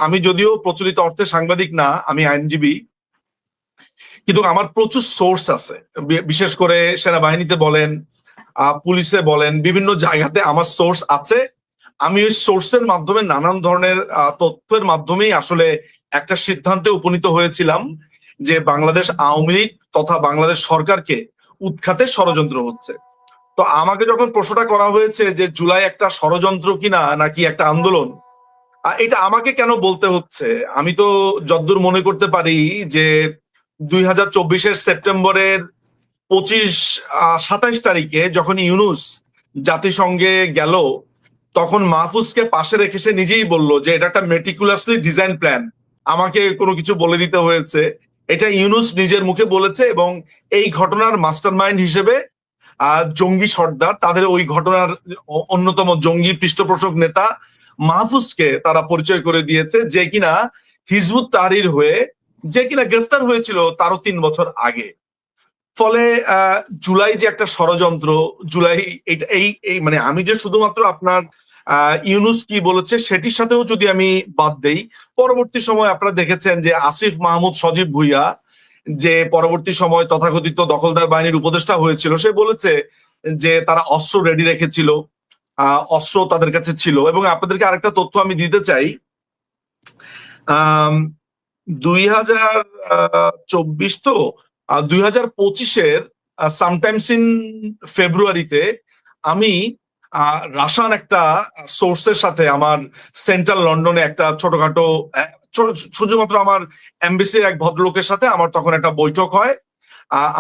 আমি যদিও প্রচলিত অর্থে সাংবাদিক না, আমি আইনজীবী, কিন্তু আমার প্রচুর সোর্স আছে, বিশেষ করে সেনাবাহিনীতে বলেন, পুলিশে বলেন, বিভিন্ন জায়গাতে আমার সোর্স আছে। আমি ওই সোর্সের মাধ্যমে নানান ধরনের তথ্যের মাধ্যমেই আসলে একটা সিদ্ধান্তে উপনীত হয়েছিলাম। যে বাংলাদেশ আওয়ামী লীগ তথা বাংলাদেশ সরকারকে উৎখাতের ষড়যন্ত্র হচ্ছে। তো আমাকে যখন প্রশ্নটা করা হয়েছে যে জুলাই একটা ষড়যন্ত্র কিনা নাকি একটা আন্দোলন, এটা আমাকে কেন বলতে হচ্ছে? আমি তো যদ্দূর মনে করতে পারি যে 2024 সেপ্টেম্বরের 27 তারিখে যখন ইউনূস জাতিসংঘে গেল, তখন মাহফুজকে পাশে রেখে সে নিজেই বলল যে এটা একটা মেটিকুলাসলি ডিজাইন প্ল্যান। আমাকে কোনো কিছু বলে দিতে হয়েছে, এটা ইউনূস নিজের মুখে বলেছে। এবং এই ঘটনার মাস্টারমাইন্ড হিসেবে জঙ্গি সর্দার, তাদের ওই ঘটনার অন্যতম জঙ্গি পৃষ্ঠপোষক নেতা মাহফুজকে তারা পরিচয় করে দিয়েছে, যে কিনা হিজবুত তাহরির হয়ে যে কিনা গ্রেফতার হয়েছিল তারও 3 বছর আগে। ফলে জুলাই যে একটা ষড়যন্ত্র, জুলাই এই মানে আমি যে শুধুমাত্র আপনার ইউনূস কি বলেছে সেটির সাথেও যদি আমি বাদ দেই, পরবর্তী সময় আপনারা দেখেছেন যে আসিফ মাহমুদ সজীব ভুইয়া, যে পরবর্তী সময় তথাকথিত দখলদার বাহিনীর উপদেষ্টা হয়েছিল, সে বলেছে যে তারা অস্ত্র রেডি রেখেছিল, অস্ত্র তাদের কাছে ছিল। এবং আপনাদেরকে আরেকটা তথ্য আমি দিতে চাই, 2024 তো 2025 সামটাইমস ইন ফেব্রুয়ারিতে আমি রাশান একটা সোর্সের সাথে আমার সেন্ট্রাল লন্ডনে একটা ছোটখাটো শুধুমাত্র আমার এমবিসির এক ভদ্রলোকের সাথে আমার তখন একটা বৈঠক হয়,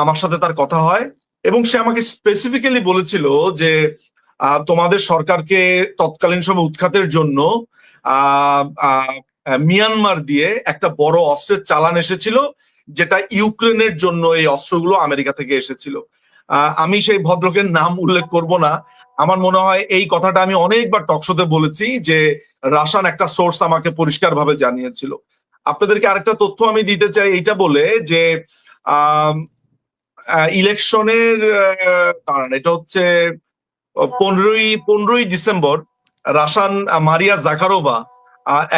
আমার সাথে তার কথা হয়। এবং সে আমাকে স্পেসিফিক্যালি বলেছিল যে তোমাদের সরকারকে তৎকালীন সময় উৎখাতের জন্য মিয়ানমার দিয়ে একটা বড় অস্ত্রের চালান এসেছিল, যেটা ইউক্রেনের জন্য এই অস্ত্রগুলো আমেরিকা থেকে এসেছিল। আমি সেই ভদ্রলোকের নাম উল্লেখ করব না। আমার মনে হয় এই কথাটা আমি অনেকবার টকশোতে বলেছি যে রাশান একটা সোর্স আমাকে পরিষ্কারভাবে জানিয়েছিল। আপনাদেরকে আরেকটা তথ্য আমি দিতে চাই এইটা বলে যে ইলেকশনের কারণ এটা হচ্ছে 15ই ডিসেম্বর রাশান মারিয়া জাকারোভা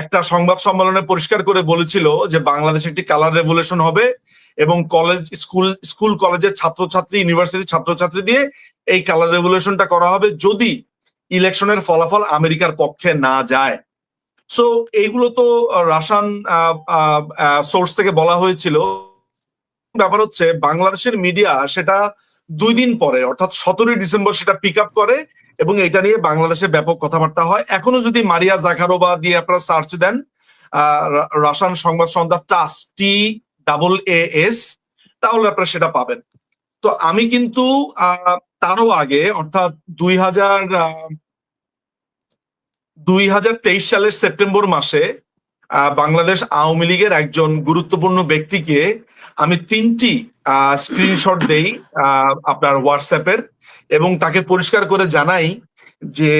একটা সংবাদ সম্মেলনে পরিষ্কার করে বলেছিল যে বাংলাদেশে একটি কালার রেভলিউশন হবে এবং কলেজ স্কুল কলেজের ছাত্রছাত্রী ইউনিভার্সিটির ছাত্রছাত্রী দিয়ে এই কালার রেভলিউশনটা করা হবে যদি ইলেকশনের ফলাফল আমেরিকার পক্ষে না যায়। সো এইগুলো তো রাশান সোর্স থেকে বলা হয়েছিল। ব্যাপার হচ্ছে বাংলাদেশের মিডিয়া সেটা 2 দিন পরে অর্থাৎ 17 ডিসেম্বর সেটা পিক আপ করে এবং এটা নিয়ে বাংলাদেশে ব্যাপক কথাবার্তা হয়। এখনো যদি মারিয়া জাকারোভা দিয়ে আপনারা সার্চ দেন রাশান সংবাদ সংস্থা TAAS, তাহলে আপনারা সেটা পাবেন। তো আমি কিন্তু তারও আগে অর্থাৎ 2023 সালের সেপ্টেম্বর মাসে বাংলাদেশ আওয়ামী লীগের একজন গুরুত্বপূর্ণ ব্যক্তিকে আমি 3টি স্ক্রিনশট দেই আপনার হোয়াটসঅ্যাপের, এবং তাকে পরিষ্কার করে জানাই যে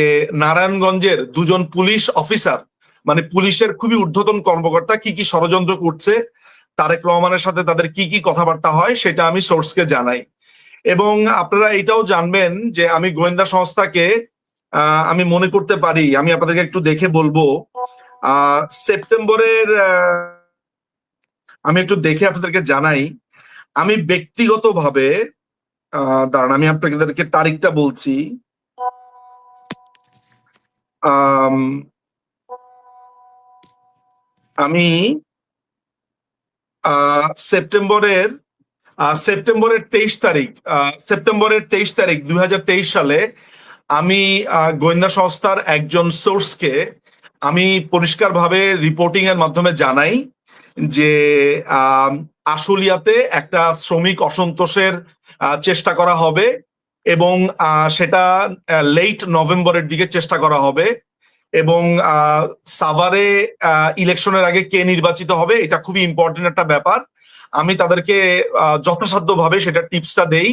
নারায়ণগঞ্জের 2 জন পুলিশ অফিসার, মানে পুলিশের খুবই ঊর্ধ্বতন কর্মকর্তা কি কি ষড়যন্ত্র করছে, তারেক রহমানের সাথে তাদের কি কি কথাবার্তা হয় সেটা আমি সোর্সকে জানাই। এবং আপনারা এটাও জানবেন যে আমি গোয়েন্দা সংস্থাকে আমি মনে করতে পারি, আমি আপনাদেরকে একটু দেখে বলবো সেপ্টেম্বরের, আমি একটু দেখে আপনাদেরকে জানাই, আমি ব্যক্তিগতভাবে দাঁড়ান আমি আপনাদেরকে তারিখটা বলছি, আমি সেপ্টেম্বরের 23 তারিখ 2023 সালে আমি গোয়েন্দা সংস্থার একজন সোর্সকে আমি পরিষ্কারভাবে রিপোর্টিং এর মাধ্যমে জানাই যে আশুলিয়াতে একটা শ্রমিক অসন্তোষের চেষ্টা করা হবে এবং সেটা লেট নভেম্বরের দিকে চেষ্টা করা হবে, এবং সাভারে ইলেকশনের আগে কে নির্বাচিত হবে এটা খুবই ইম্পর্টেন্ট একটা ব্যাপার। আমি তাদেরকে যথাসাধ্যভাবে সেটা টিপসটা দেই।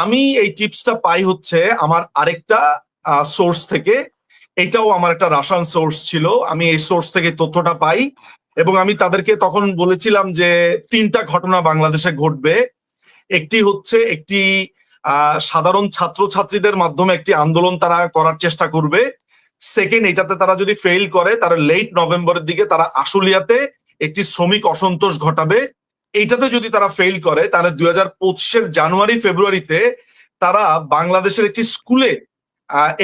আমি এই টিপসটা পাই হচ্ছে আমার আরেকটা সোর্স থেকে, এটাও আমার একটা রাশান সোর্স ছিল, আমি এই সোর্স থেকে তথ্যটা পাই এবং আমি তাদেরকে তখন বলেছিলাম যে 3টা ঘটনা বাংলাদেশে ঘটবে। একটি হচ্ছে একটি সাধারণ ছাত্রছাত্রীদের মাধ্যমে একটি আন্দোলন তারা করার চেষ্টা করবে। সেকেন্ড, এটাতে তারা যদি ফেল করে তারা লেট নভেম্বরের দিকে তারা আশুলিয়াতে একটি শ্রমিক অসন্তোষ ঘটাবে। এইটাতে যদি তারা ফেল করে তাহলে 2025 জানুয়ারি ফেব্রুয়ারিতে তারা বাংলাদেশের একটি স্কুলে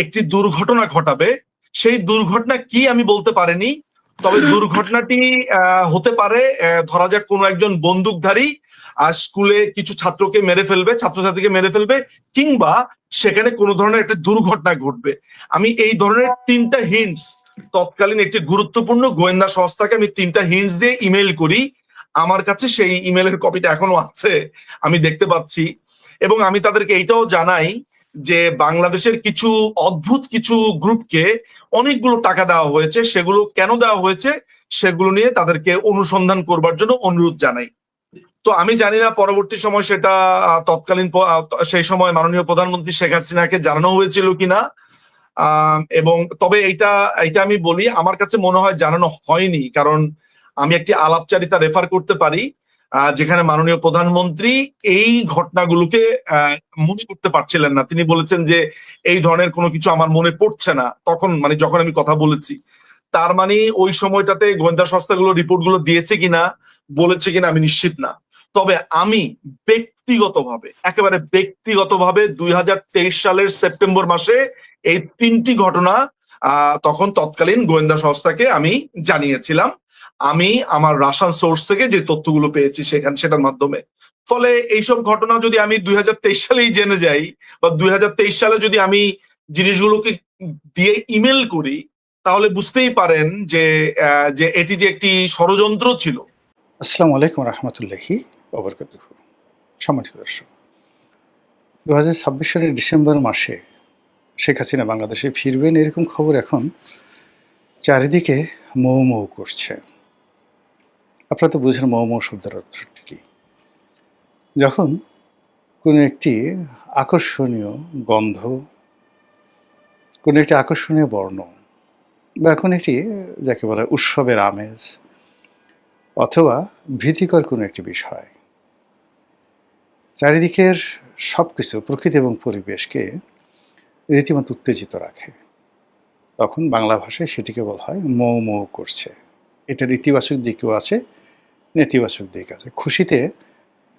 একটি দুর্ঘটনা ঘটাবে। সেই দুর্ঘটনা কি আমি বলতে পারিনি, তবে দুর্ঘটনাটি হতে পারে ধরা যাক কোনো একজন বন্দুকধারী স্কুলে কিছু ছাত্রকে মেরে ফেলবে, ছাত্রছাত্রীকে মেরে ফেলবে, কিংবা সেখানে কোনো ধরনের একটা দুর্ঘটনা ঘটবে। আমি এই ধরনের 3টা হিন্টস তৎকালীন একটি গুরুত্বপূর্ণ গোয়েন্দা সংস্থাকে আমি 3টা হিন্টস দিয়ে ইমেল করি। আমার কাছে সেই ইমেলের কপিটা এখনো আছে, আমি দেখতে পাচ্ছি। এবং আমি তাদেরকে এইটাও জানাই যে বাংলাদেশের কিছু অদ্ভুত কিছু গ্রুপকে অনেকগুলো টাকা দেওয়া হয়েছে, সেগুলো কেন দেওয়া হয়েছে সেগুলো নিয়ে তাদেরকে অনুসন্ধান করবার জন্য অনুরোধ জানাই। তো আমি জানি না পরবর্তী সময় সেটা তৎকালীন সেই সময় মাননীয় প্রধানমন্ত্রী শেখ হাসিনাকে জানানো হয়েছিল কিনা, এবং তবে এইটা আমি বলি, আমার কাছে মনে হয় জানানো হয়নি, কারণ আমি একটি আলাপচারিতা রেফার করতে পারি যেখানে মাননীয় প্রধানমন্ত্রী এই ঘটনাগুলোকে মনে করতে পারছিলেন না। তিনি বলেছেন যে এই ধরনের কোনো কিছু আমার মনে পড়ছে না তখন, মানে যখন আমি কথা বলেছি। তার মানে ওই সময়টাতে গোয়েন্দা সংস্থাগুলো রিপোর্টগুলো দিয়েছে কিনা, বলেছে কিনা আমি নিশ্চিত না। তবে আমি একেবারে ব্যক্তিগতভাবে 2023 সালের সেপ্টেম্বর মাসে এই 3টি ঘটনা তখন তৎকালীন গোয়েন্দা সংস্থাকে আমি জানিয়েছিলাম, আমি আমার রাশিয়ান সোর্স থেকে যে তথ্যগুলো পেয়েছি সেটার মাধ্যমে। ফলে এইসব ঘটনা যদি আমি 2023 সালেই জেনে যাই, বা 2023 সালে যদি আমি জিনিসগুলোকে দিয়ে ইমেল করি, তাহলে বুঝতেই পারেন যে এটি যে একটি ষড়যন্ত্র ছিল। আসসালামু আলাইকুম রহমতুল্লাহি ওয়া বারাকাতুহু। সম্মানিত দর্শক, 2026 সালের ডিসেম্বর মাসে শেখ হাসিনা বাংলাদেশে ফিরবেন, এরকম খবর এখন চারিদিকে মৌ মৌ করছে। আপনারা তো বুঝেন মৌ মৌ শব্দের অর্থটি কি। যখন কোনো একটি আকর্ষণীয় গন্ধ, কোনো একটি আকর্ষণীয় বর্ণ, বা এখন একটি যাকে বলে উৎসবের আমেজ, অথবা ভীতিকর কোনো একটি বিষয় চারিদিকের সব কিছু, প্রকৃতি এবং পরিবেশকে রীতিমতো উত্তেজিত রাখে, তখন বাংলা ভাষায় সেটিকে বলা হয় মৌ মৌ করছে। এটার ইতিবাচক দিকও আছে, নেতিবাচক দিক আছে। খুশিতে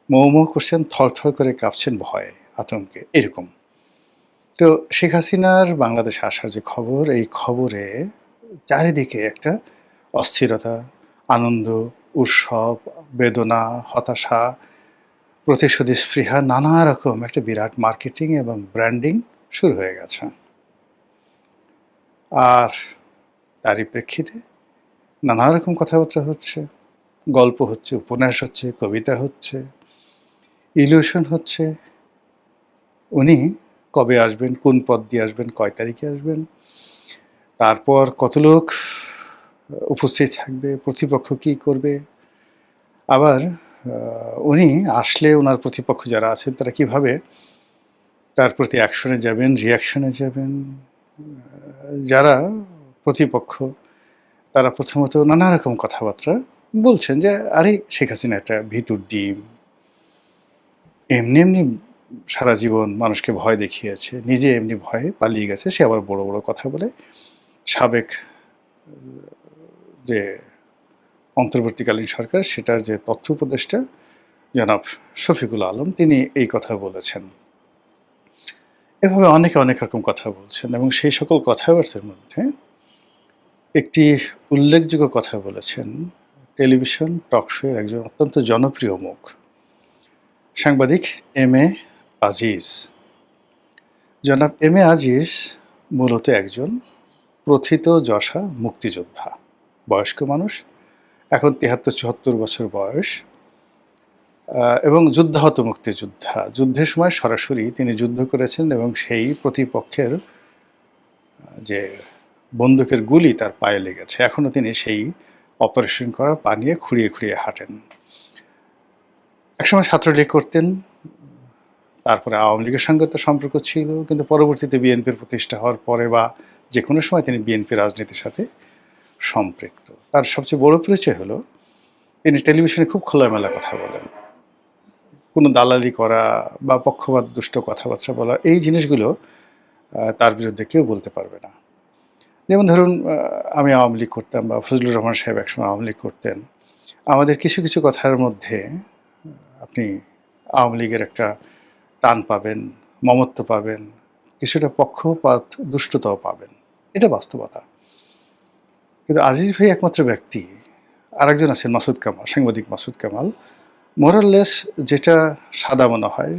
মৌ মৌ করছেন, থরথর করে কাঁপছেন ভয়ে, আতঙ্কে, এরকম। তো শেখ হাসিনার বাংলাদেশে আসার যে খবর, এই খবরে চারিদিকে একটা অস্থিরতা, আনন্দ, উৎসব, বেদনা, হতাশা, প্রতিশোধী স্পৃহা, নানা রকম একটা বিরাট মার্কেটিং এবং ব্র্যান্ডিং শুরু হয়ে গেছে। আর তারই প্রেক্ষিতে নানা রকম কথাবার্তা হচ্ছে, গল্প হচ্ছে, উপন্যাস হচ্ছে, কবিতা হচ্ছে, ইলিউশন হচ্ছে। উনি কবে আসবেন, কোন পদ দিয়ে আসবেন, কয় তারিখে আসবেন, তারপর কত লোক উপস্থিত থাকবে, প্রতিপক্ষ কী করবে, আবার উনি আসলে ওনার প্রতিপক্ষ যারা আছেন তারা কিভাবে তার প্রতি অ্যাকশনে যাবেন, রিয়াকশনে যাবেন। যারা প্রতিপক্ষ তারা প্রথমত নানা রকম কথাবার্তা বলছেন যে আরে শেখ হাসিনা একটা ভিতুর ডিম, এমনি এমনি সারা জীবন মানুষকে ভয় দেখিয়েছে, নিজে এমনি ভয়ে পালিয়ে গেছে, সে আবার বড় বড় কথা বলে। সাবেক যে অন্তর্বর্তীকালীন সরকার, সেটার যে তথ্য উপদেষ্টা জনাব শফিকুল আলম, তিনি এই কথা বলেছেন। এভাবে অনেকে অনেক রকম কথা বলছেন, এবং সেই সকল কথাবার্তার মধ্যে একটি উল্লেখযোগ্য কথা বলেছেন টেলিভিশন টক শো এর একজন অত্যন্ত জনপ্রিয় মুখ, সাংবাদিক এম এ আজিজ। জনাব এম এ আজিজ মূলত একজন প্রথিত যশা মুক্তিযোদ্ধা, বয়স্ক মানুষ, এখন 73-74 বছর বয়স, এবং যুদ্ধাহত মুক্তিযোদ্ধা। যুদ্ধের সময় সরাসরি তিনি যুদ্ধ করেছেন, এবং সেই প্রতিপক্ষের যে বন্দুকের গুলি তার পায়ে লেগেছে, এখনও তিনি সেই অপারেশন করা পা নিয়ে খুঁড়িয়ে খুঁড়িয়ে হাঁটেন। একসময় ছাত্রলীগ করতেন, তারপরে আওয়ামী লীগের সঙ্গে তো সম্পর্ক ছিল, কিন্তু পরবর্তীতে বিএনপির প্রতিষ্ঠা হওয়ার পরে বা যে কোনো সময় তিনি বিএনপি রাজনীতির সাথে সম্পৃক্ত। তার সবচেয়ে বড় পরিচয় হলো তিনি টেলিভিশনে খুব খোলামেলা কথা বলেন। কোনো দালালি করা বা পক্ষপাত দুষ্ট কথাবার্তা বলা, এই জিনিসগুলো তার বিরুদ্ধে কেউ বলতে পারবে না। যেমন ধরুন, আমি আওয়ামী লীগ করতাম, বা ফজলুর রহমান সাহেব একসময় আওয়ামী লীগ করতেন, আমাদের কিছু কিছু কথার মধ্যে আপনি আওয়ামী লীগের একটা টান পাবেন, মমত্ব পাবেন, কিছুটা পক্ষপাত দুষ্টতাও পাবেন। এটা বাস্তবতা। কিন্তু আজিজ ভাই একমাত্র ব্যক্তি, আরেকজন আছেন মাসুদ কামাল, সাংবাদিক মাসুদ কামাল, মোরাললেস যেটা সাদা মনে হয়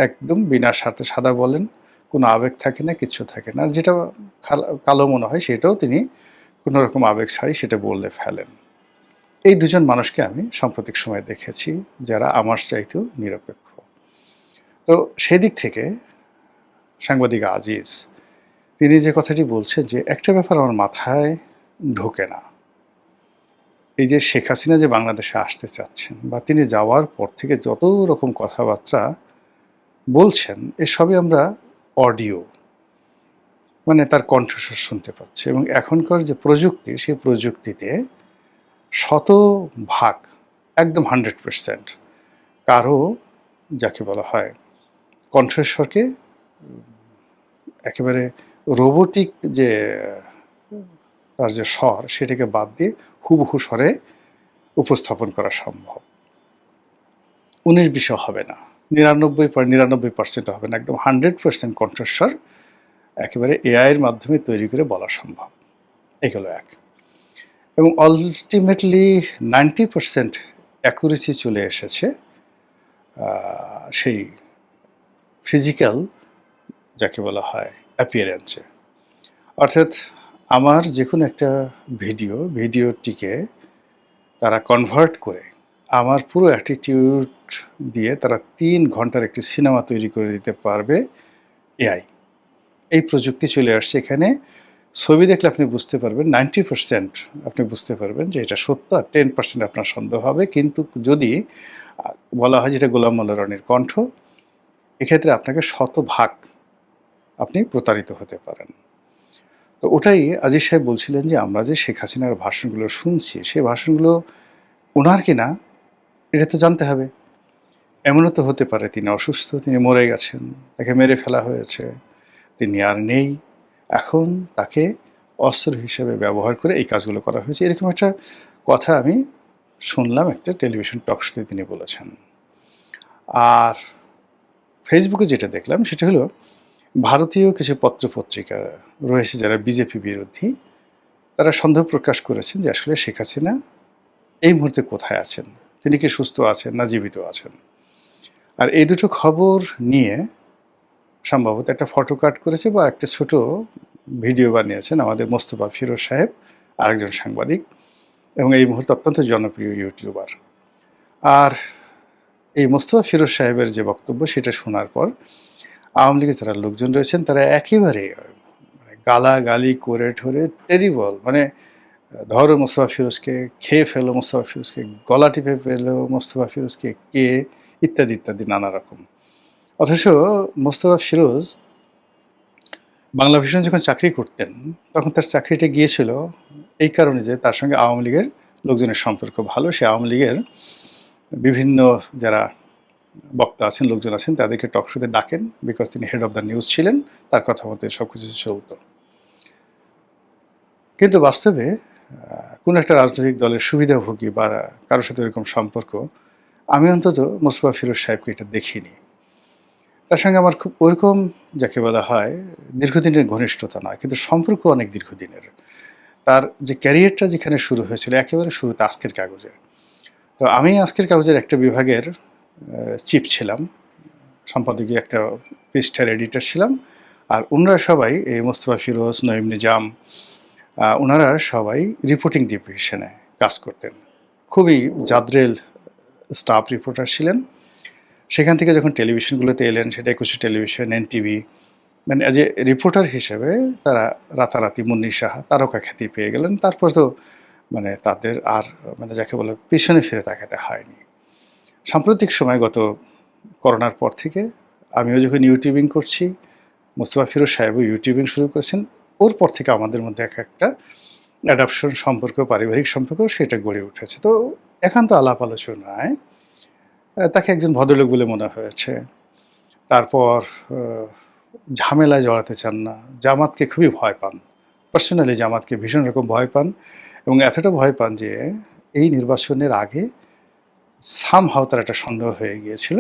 একদম বিনা স্বার্থে সাদা বলেন, কোনো আবেগ থাকে না, কিচ্ছু থাকে না। আর যেটা কালো মনে হয় সেটাও তিনি কোনো রকম আবেগ ছাড়াই সেটা বললে ফেলেন। এই দুজন মানুষকে আমি সাম্প্রতিক সময়ে দেখেছি যারা আমার চাইতেও নিরপেক্ষ। তো সেদিক থেকে সাংবাদিক আজিজ তিনি যে কথাটি বলছেন যে একটা ব্যাপার আমার মাথায় ঢোকে না, এই যে শেখ হাসিনা যে বাংলাদেশে আসতে চাচ্ছেন বা তিনি যাওয়ার পর থেকে যত রকম কথাবার্তা বলছেন এসবই আমরা অডিও মানে তার কণ্ঠস্বর শুনতে পাচ্ছি, এবং এখনকার যে প্রযুক্তি সেই প্রযুক্তিতে শতভাগ একদম 100% কারো যাকে বলা হয় কণ্ঠস্বরকে একেবারে রোবোটিক যে তার যে স্বর সেটাকে বাদ দিয়ে হুবহু স্বরে উপস্থাপন করা সম্ভব। 19-20 হবে না, 99% হবে না, একদম 100% কণ্ঠস্বর একেবারে এআইয়ের মাধ্যমে তৈরি করে বলা সম্ভব। এগুলো এক। এবং আলটিমেটলি 90% অ্যাকুরেসি চলে এসেছে সেই ফিজিক্যাল যাকে বলা হয় অ্যাপিয়ারেন্সে। অর্থাৎ আমার যে কোনো একটা ভিডিওটিকে তারা কনভার্ট করে আমার পুরো অ্যাটিটিউড দিয়ে তারা 3 ঘন্টার একটি সিনেমা তৈরি করে দিতে পারবে এআই। এই প্রযুক্তি চলে আসছে এখানে। ছবি দেখলে আপনি বুঝতে পারবেন 90% আপনি বুঝতে পারবেন যে এটা সত্য, আর 10% আপনার সন্দেহ হবে। কিন্তু যদি বলা হয় যেটা গোলাম মোল্লা রনির কণ্ঠ, এক্ষেত্রে আপনাকে শতভাগ আপনি প্রতারিত হতে পারেন। তো ওটাই আজিজ সাহেব বলছিলেন যে আমরা যে শেখ হাসিনার ভাষণগুলো শুনছি সেই ভাষণগুলো ওনার কিনা এটা তো জানতে হবে। এমনও তো হতে পারে তিনি অসুস্থ, তিনি মরে গেছেন, তাকে মেরে ফেলা হয়েছে, তিনি আর নেই, এখন তাকে অস্ত্র হিসেবে ব্যবহার করে এই কাজগুলো করা হয়েছে। এরকম একটা কথা আমি শুনলাম একটা টেলিভিশন টক শোতে তিনি বলেছেন। আর ফেসবুকে যেটা দেখলাম সেটা হলো ভারতীয় কিছু পত্রপত্রিকা রয়েছে যারা বিজেপি বিরোধী, তারা সন্দেহ প্রকাশ করেছেন যে আসলে শেখ হাসিনা এই মুহূর্তে কোথায় আছেন, তিনি কি সুস্থ আছেন না জীবিত আছেন। আর এই দুটো খবর নিয়ে সম্ভবত একটা ফটো কাট করেছে বা একটা ছোট ভিডিও বানিয়েছেন আমাদের মোস্তফা ফিরোজ সাহেব, আরেকজন সাংবাদিক, এবং এই মুহূর্তে অত্যন্ত জনপ্রিয় ইউটিউবার। আর এই মোস্তফা ফিরোজ সাহেবের যে বক্তব্য সেটা শোনার পর আওয়ামী লীগের যারা লোকজন রয়েছেন তারা একেবারে গালাগালি করে ঠরে টেরিবল, মানে ধরো মোস্তফা ফিরোজকে, খেয়ে ফেলো মোস্তফা ফিরোজকে, গলা টিপে ফেলো মোস্তফা ফিরোজকে, কে, ইত্যাদি ইত্যাদি নানা রকম। অথচ মোস্তফা ফিরোজ বাংলা ভিশন যখন চাকরি করতেন তখন তার চাকরিটা গিয়েছিল এই কারণে যে তার সঙ্গে আওয়ামী লীগের লোকজনের সম্পর্ক ভালো। সে আওয়ামী লীগের বিভিন্ন যারা বক্তা আছেন, লোকজন আছেন, তাদেরকে টক শোতে ডাকেন, বিকজ তিনি হেড অফ দ্য নিউজ ছিলেন, তার কথা মতো সব কিছু চলত। কিন্তু বাস্তবে কোনো একটা রাজনৈতিক দলের সুবিধাভোগী বা কারোর সাথে এরকম সম্পর্ক আমি অন্তত মোস্তফা ফিরোজ সাহেবকে এটা দেখিনি। তার সঙ্গে আমার খুব ওরকম যাকে বলা হয় দীর্ঘদিনের ঘনিষ্ঠতা নয়, কিন্তু সম্পর্ক অনেক দীর্ঘদিনের। তার যে ক্যারিয়ারটা যেখানে শুরু হয়েছিল একেবারে শুরুতে আজকের কাগজে। তো আমি আজকের কাগজের একটা বিভাগের চিফ ছিলাম, সম্পাদকীয় একটা পৃষ্ঠার এডিটর ছিলাম। আর ওনারা সবাই এই মোস্তফা ফিরোজ, নঈম নিজাম, ওনারা সবাই রিপোর্টিং ডিভিশনে কাজ করতেন। খুবই জাদ্রেল স্টাফ রিপোর্টার ছিলেন। সেখান থেকে যখন টেলিভিশনগুলোতে এলেন, সেটা 21 টেলিভিশন, এনটিভি, মানে অ্যাজ এ রিপোর্টার হিসেবে তারা রাতারাতি মুন্নি সাহা তারকা খ্যাতি পেয়ে গেলেন। তারপর তো মানে তাদের আর মানে যাকে বলে পিছনে ফিরে তাকাতে হয়নি। সাম্প্রতিক সময় গত করোনার পর থেকে আমিও যখন ইউটিউবিং করছি, মোস্তফা ফিরোজ সাহেবও ইউটিউবিং শুরু করেছেন, ওর পর থেকে আমাদের মধ্যে একটা অ্যাডাপশন সম্পর্ক, পারিবারিক সম্পর্ক সেটা গড়ে উঠেছে। তো একান্ত আলাপ আলোচনায় তাকে একজন ভদ্রলোক বলে মনে হয়েছে। তারপর ঝামেলায় জড়াতে চান না, জামাতকে খুবই ভয় পান, পার্সোনালি জামাতকে ভীষণ রকম ভয় পান, এবং এতটা ভয় পান যে এই নির্বাচনের আগে সামহাও তার একটা সন্দেহ হয়ে গিয়েছিল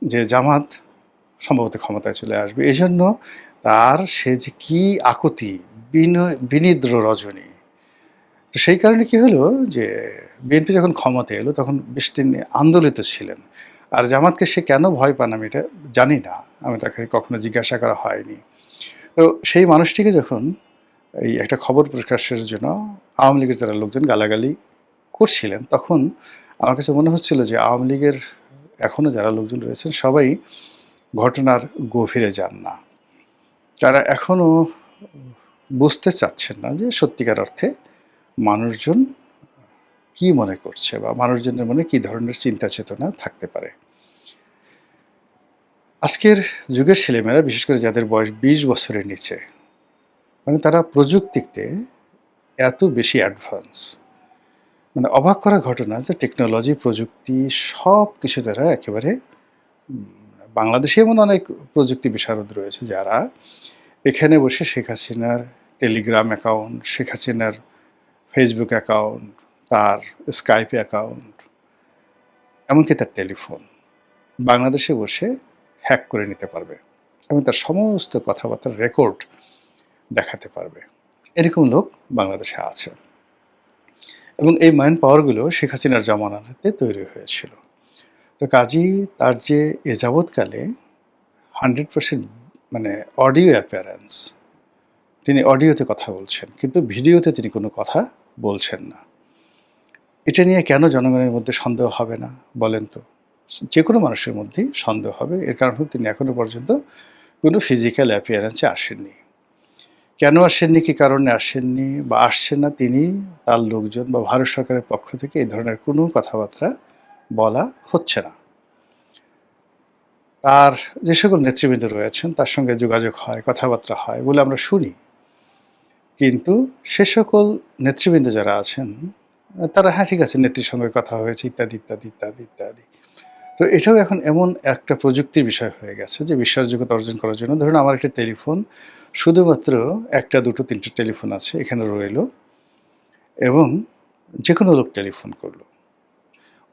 যে জামাত সম্ভবত ক্ষমতায় চলে আসবে। এই জন্য তার সে যে কী আকুতি, বিনিদ্র রজনী, তো সেই কারণে কি হলো যে বিএনপি যখন ক্ষমতায় এলো তখন বেশ তিনি আন্দোলিত ছিলেন। আর জামাতকে সে কেন ভয় পান আমি এটা জানি না, আমি তাকে কখনো জিজ্ঞাসা করা হয়নি। তো সেই মানুষটিকে যখন এই একটা খবর প্রকাশের জন্য আওয়ামী লীগের যারা লোকজন গালাগালি করছিলেন, তখন আমার কাছে মনে হচ্ছিল যে আওয়ামী লীগের এখনও যারা লোকজন রয়েছেন সবাই ঘটনার গভীরে যান না। তারা এখনও বুঝতে চাচ্ছেন না যে সত্যিকার অর্থে মানুষজন কি মনে করছে বা মানুষজনের মনে কি ধরনের চিন্তা চেতনা থাকতে পারে। আজকের যুগের ছেলেমেয়েরা, বিশেষ করে যাদের বয়স 20 বছরের নিচে, মানে তারা প্রযুক্তিতে এত বেশি অ্যাডভান্স, মানে অবাক করা ঘটনা যে টেকনোলজি, প্রযুক্তি সব কিছু তারা একেবারে বাংলাদেশে এমন অনেক প্রযুক্তি বিশারদ রয়েছে যারা এখানে বসে শেখ হাসিনার টেলিগ্রাম অ্যাকাউন্ট, শেখ হাসিনার ফেসবুক অ্যাকাউন্ট, তার স্কাইপে অ্যাকাউন্ট, এমনকি তার টেলিফোন বাংলাদেশে বসে হ্যাক করে নিতে পারবে এবং তার সমস্ত কথাবার্তার রেকর্ড দেখাতে পারবে। এরকম লোক বাংলাদেশে আছে এবং এই ম্যান পাওয়ারগুলো শেখ হাসিনার জামানাতে তৈরি হয়েছিল। তো কাজী তার যে এ যাবৎকালে 100% মানে অডিও অ্যাপিয়ারেন্স, তিনি অডিওতে কথা বলছেন কিন্তু ভিডিওতে তিনি কোনো কথা বলছেন না। এটা নিয়ে কেন জনগণের মধ্যে সন্দেহ হবে না বলেন তো? যে কোনো মানুষের মধ্যেই সন্দেহ হবে। এর কারণ হলো তিনি এখনো পর্যন্ত কোনো ফিজিক্যাল অ্যাপিয়ারেন্সে আসেননি। কেন আসেননি, কী কারণে আসেননি বা আসছেন না, তিনি, তার লোকজন বা ভারত সরকারের পক্ষ থেকে এই ধরনের কোনো কথাবার্তা বলা হচ্ছে না। তার যে সকল নেতৃবৃন্দ রয়েছেন তার সঙ্গে যোগাযোগ হয়, কথাবার্তা হয় বলে আমরা শুনি, কিন্তু সে সকল নেতৃবৃন্দ যারা আছেন তারা হ্যাঁ ঠিক আছে নেত্রীর সঙ্গে কথা হয়েছে ইত্যাদি ইত্যাদি ইত্যাদি ইত্যাদি। তো এটাও এখন এমন একটা প্রযুক্তির বিষয় হয়ে গেছে যে বিশ্বাসযোগ্যতা অর্জন করার জন্য, ধরুন আমার একটা টেলিফোন, শুধুমাত্র একটা, দুটো, তিনটে টেলিফোন আছে এখানে রইল এবং যে কোনো লোক টেলিফোন করলো,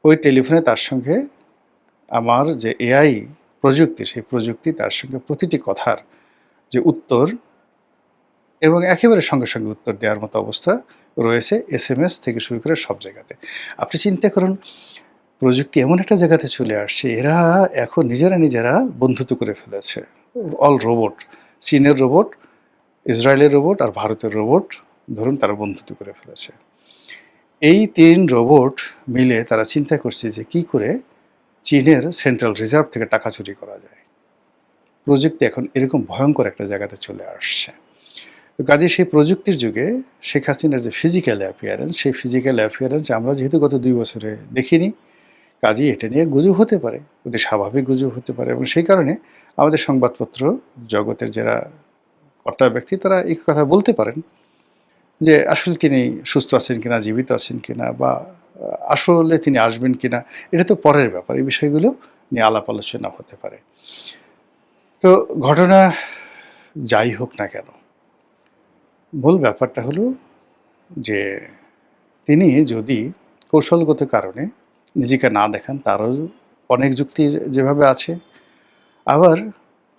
ওই টেলিফোনে তার সঙ্গে আমার যে এআই প্রযুক্তি, সেই প্রযুক্তি তার সঙ্গে প্রতিটি কথার যে উত্তর এবং একেবারে সঙ্গে সঙ্গে উত্তর দেওয়ার মতো অবস্থা রয়েছে, SMS থেকে শুরু করে সব জায়গাতে। আপনি চিন্তা করুন, প্রযুক্তি এমন একটা জায়গাতে চলে আসছে, এরা এখন নিজেরা বন্ধুত্ব করে ফেলেছে। অল রোবট, চীনের রোবট, ইসরায়েলের রোবট আর ভারতের রোবট, ধরুন তারা বন্ধুত্ব করে ফেলেছে। এই 3 রোবট মিলে তারা চিন্তা করছে যে কি করে চীনের সেন্ট্রাল রিজার্ভ থেকে টাকা চুরি করা যায়। প্রযুক্তি এখন এরকম ভয়ঙ্কর একটা জায়গাতে চলে আসছে। তো কাজে সেই প্রযুক্তির যুগে শেখ হাসিনার যে ফিজিক্যাল অ্যাপিয়ারেন্স, সেই ফিজিক্যাল অ্যাপিয়ারেন্স আমরা যেহেতু গত 2 বছরে দেখিনি, কাজেই এটা নিয়ে গুজব হতে পারে, অতি স্বাভাবিক গুজব হতে পারে এবং সেই কারণে আমাদের সংবাদপত্র জগতের যারা কর্তা ব্যক্তি তারা এই কথা বলতে পারেন যে আসলে তিনি সুস্থ আছেন কিনা, জীবিত আছেন কিনা, বা আসলে তিনি আসবেন কিনা, এটা তো পরের ব্যাপার। এই বিষয়গুলো নিয়ে আলাপ আলোচনা হতে পারে। তো ঘটনা যাই হোক না কেন, মূল ব্যাপারটা হলো যে তিনি যদি কৌশলগত কারণে নিজেকে না দেখান, তারও অনেক যুক্তি যেভাবে আছে। আবার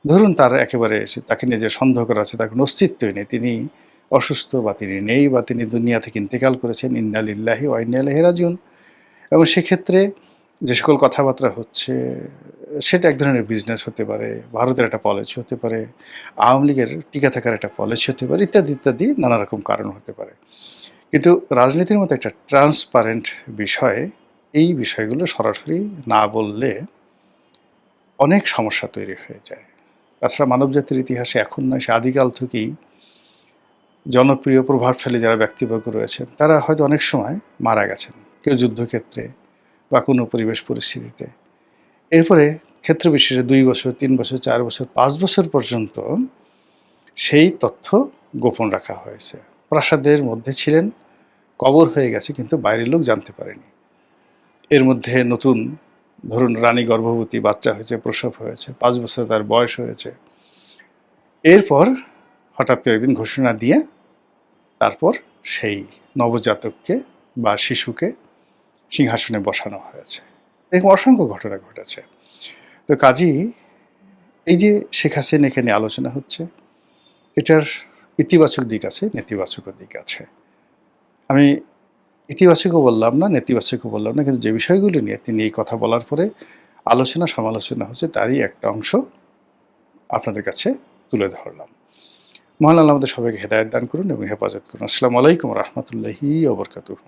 ধরুন তার একেবারে তাকে নিজে সন্দেহ করা আছে, তার কোনো অস্তিত্বই নেই, তিনি অসুস্থ বা তিনি নেই বা তিনি দুনিয়া থেকে ইন্তেকাল করেছেন, ইন্না লিল্লাহি ওয়া ইন্না ইলাইহি রাজিউন। এবং সেক্ষেত্রে যে সকল কথাবার্তা হচ্ছে সেটা এক ধরনের বিজনেস হতে পারে, ভারতের একটা পলিসি হতে পারে, আওয়ামী লীগের টিকে থাকার একটা পলিসি হতে পারে, ইত্যাদি ইত্যাদি নানা রকম কারণ হতে পারে। কিন্তু রাজনীতির মতো একটা ট্রান্সপারেন্ট বিষয়ে এই বিষয়গুলো সরাসরি না বললে অনেক সমস্যা তৈরি হয়ে যায়। তাছাড়া মানবজাতির ইতিহাসে এখন নয়, সে আদিকাল থেকেই জনপ্রিয় প্রভাবশালী যারা ব্যক্তিবর্গ রয়েছেন তারা হয়তো অনেক সময় মারা গেছেন, কেউ যুদ্ধক্ষেত্রে বা কোনো পরিবেশ পরিস্থিতিতে। এরপরে ক্ষেত্র বিশেষে 2 বছর, 3 বছর, 4 বছর, 5 বছর পর্যন্ত সেই তথ্য গোপন রাখা হয়েছে। প্রাসাদের মধ্যে ছিলেন, কবর হয়ে গেছে, কিন্তু বাইরের লোক জানতে পারেনি। এর মধ্যে নতুন ধরুন রানী গর্ভবতী, বাচ্চা হয়েছে, প্রসব হয়েছে, 5 বছর তার বয়স হয়েছে। এরপর হঠাৎ করে একদিন ঘোষণা দিয়ে তারপর সেই নবজাতককে বা শিশুকে সিংহাসনে বসানো হয়েছে। এরকম অসংখ্য ঘটনা ঘটেছে। তো কাজেই এই যে শেখ হাসিনা এখানে আলোচনা হচ্ছে, এটার ইতিবাচক দিক আছে, নেতিবাচক দিক আছে। আমি ইতিবাচকও বললাম না, নেতিবাচকও বললাম না, কিন্তু যে বিষয়গুলো নিয়ে তিনি এই কথা বলার পরে আলোচনা সমালোচনা হচ্ছে তারই একটা অংশ আপনাদের কাছে তুলে ধরলাম। মহান আল্লাহ আমাদের সবাইকে হেদায়েত দান করুন এবং হেফাজত করুন। আসসালামু আলাইকুম রহমতুল্লাহি ওয়া বারাকাতুহু।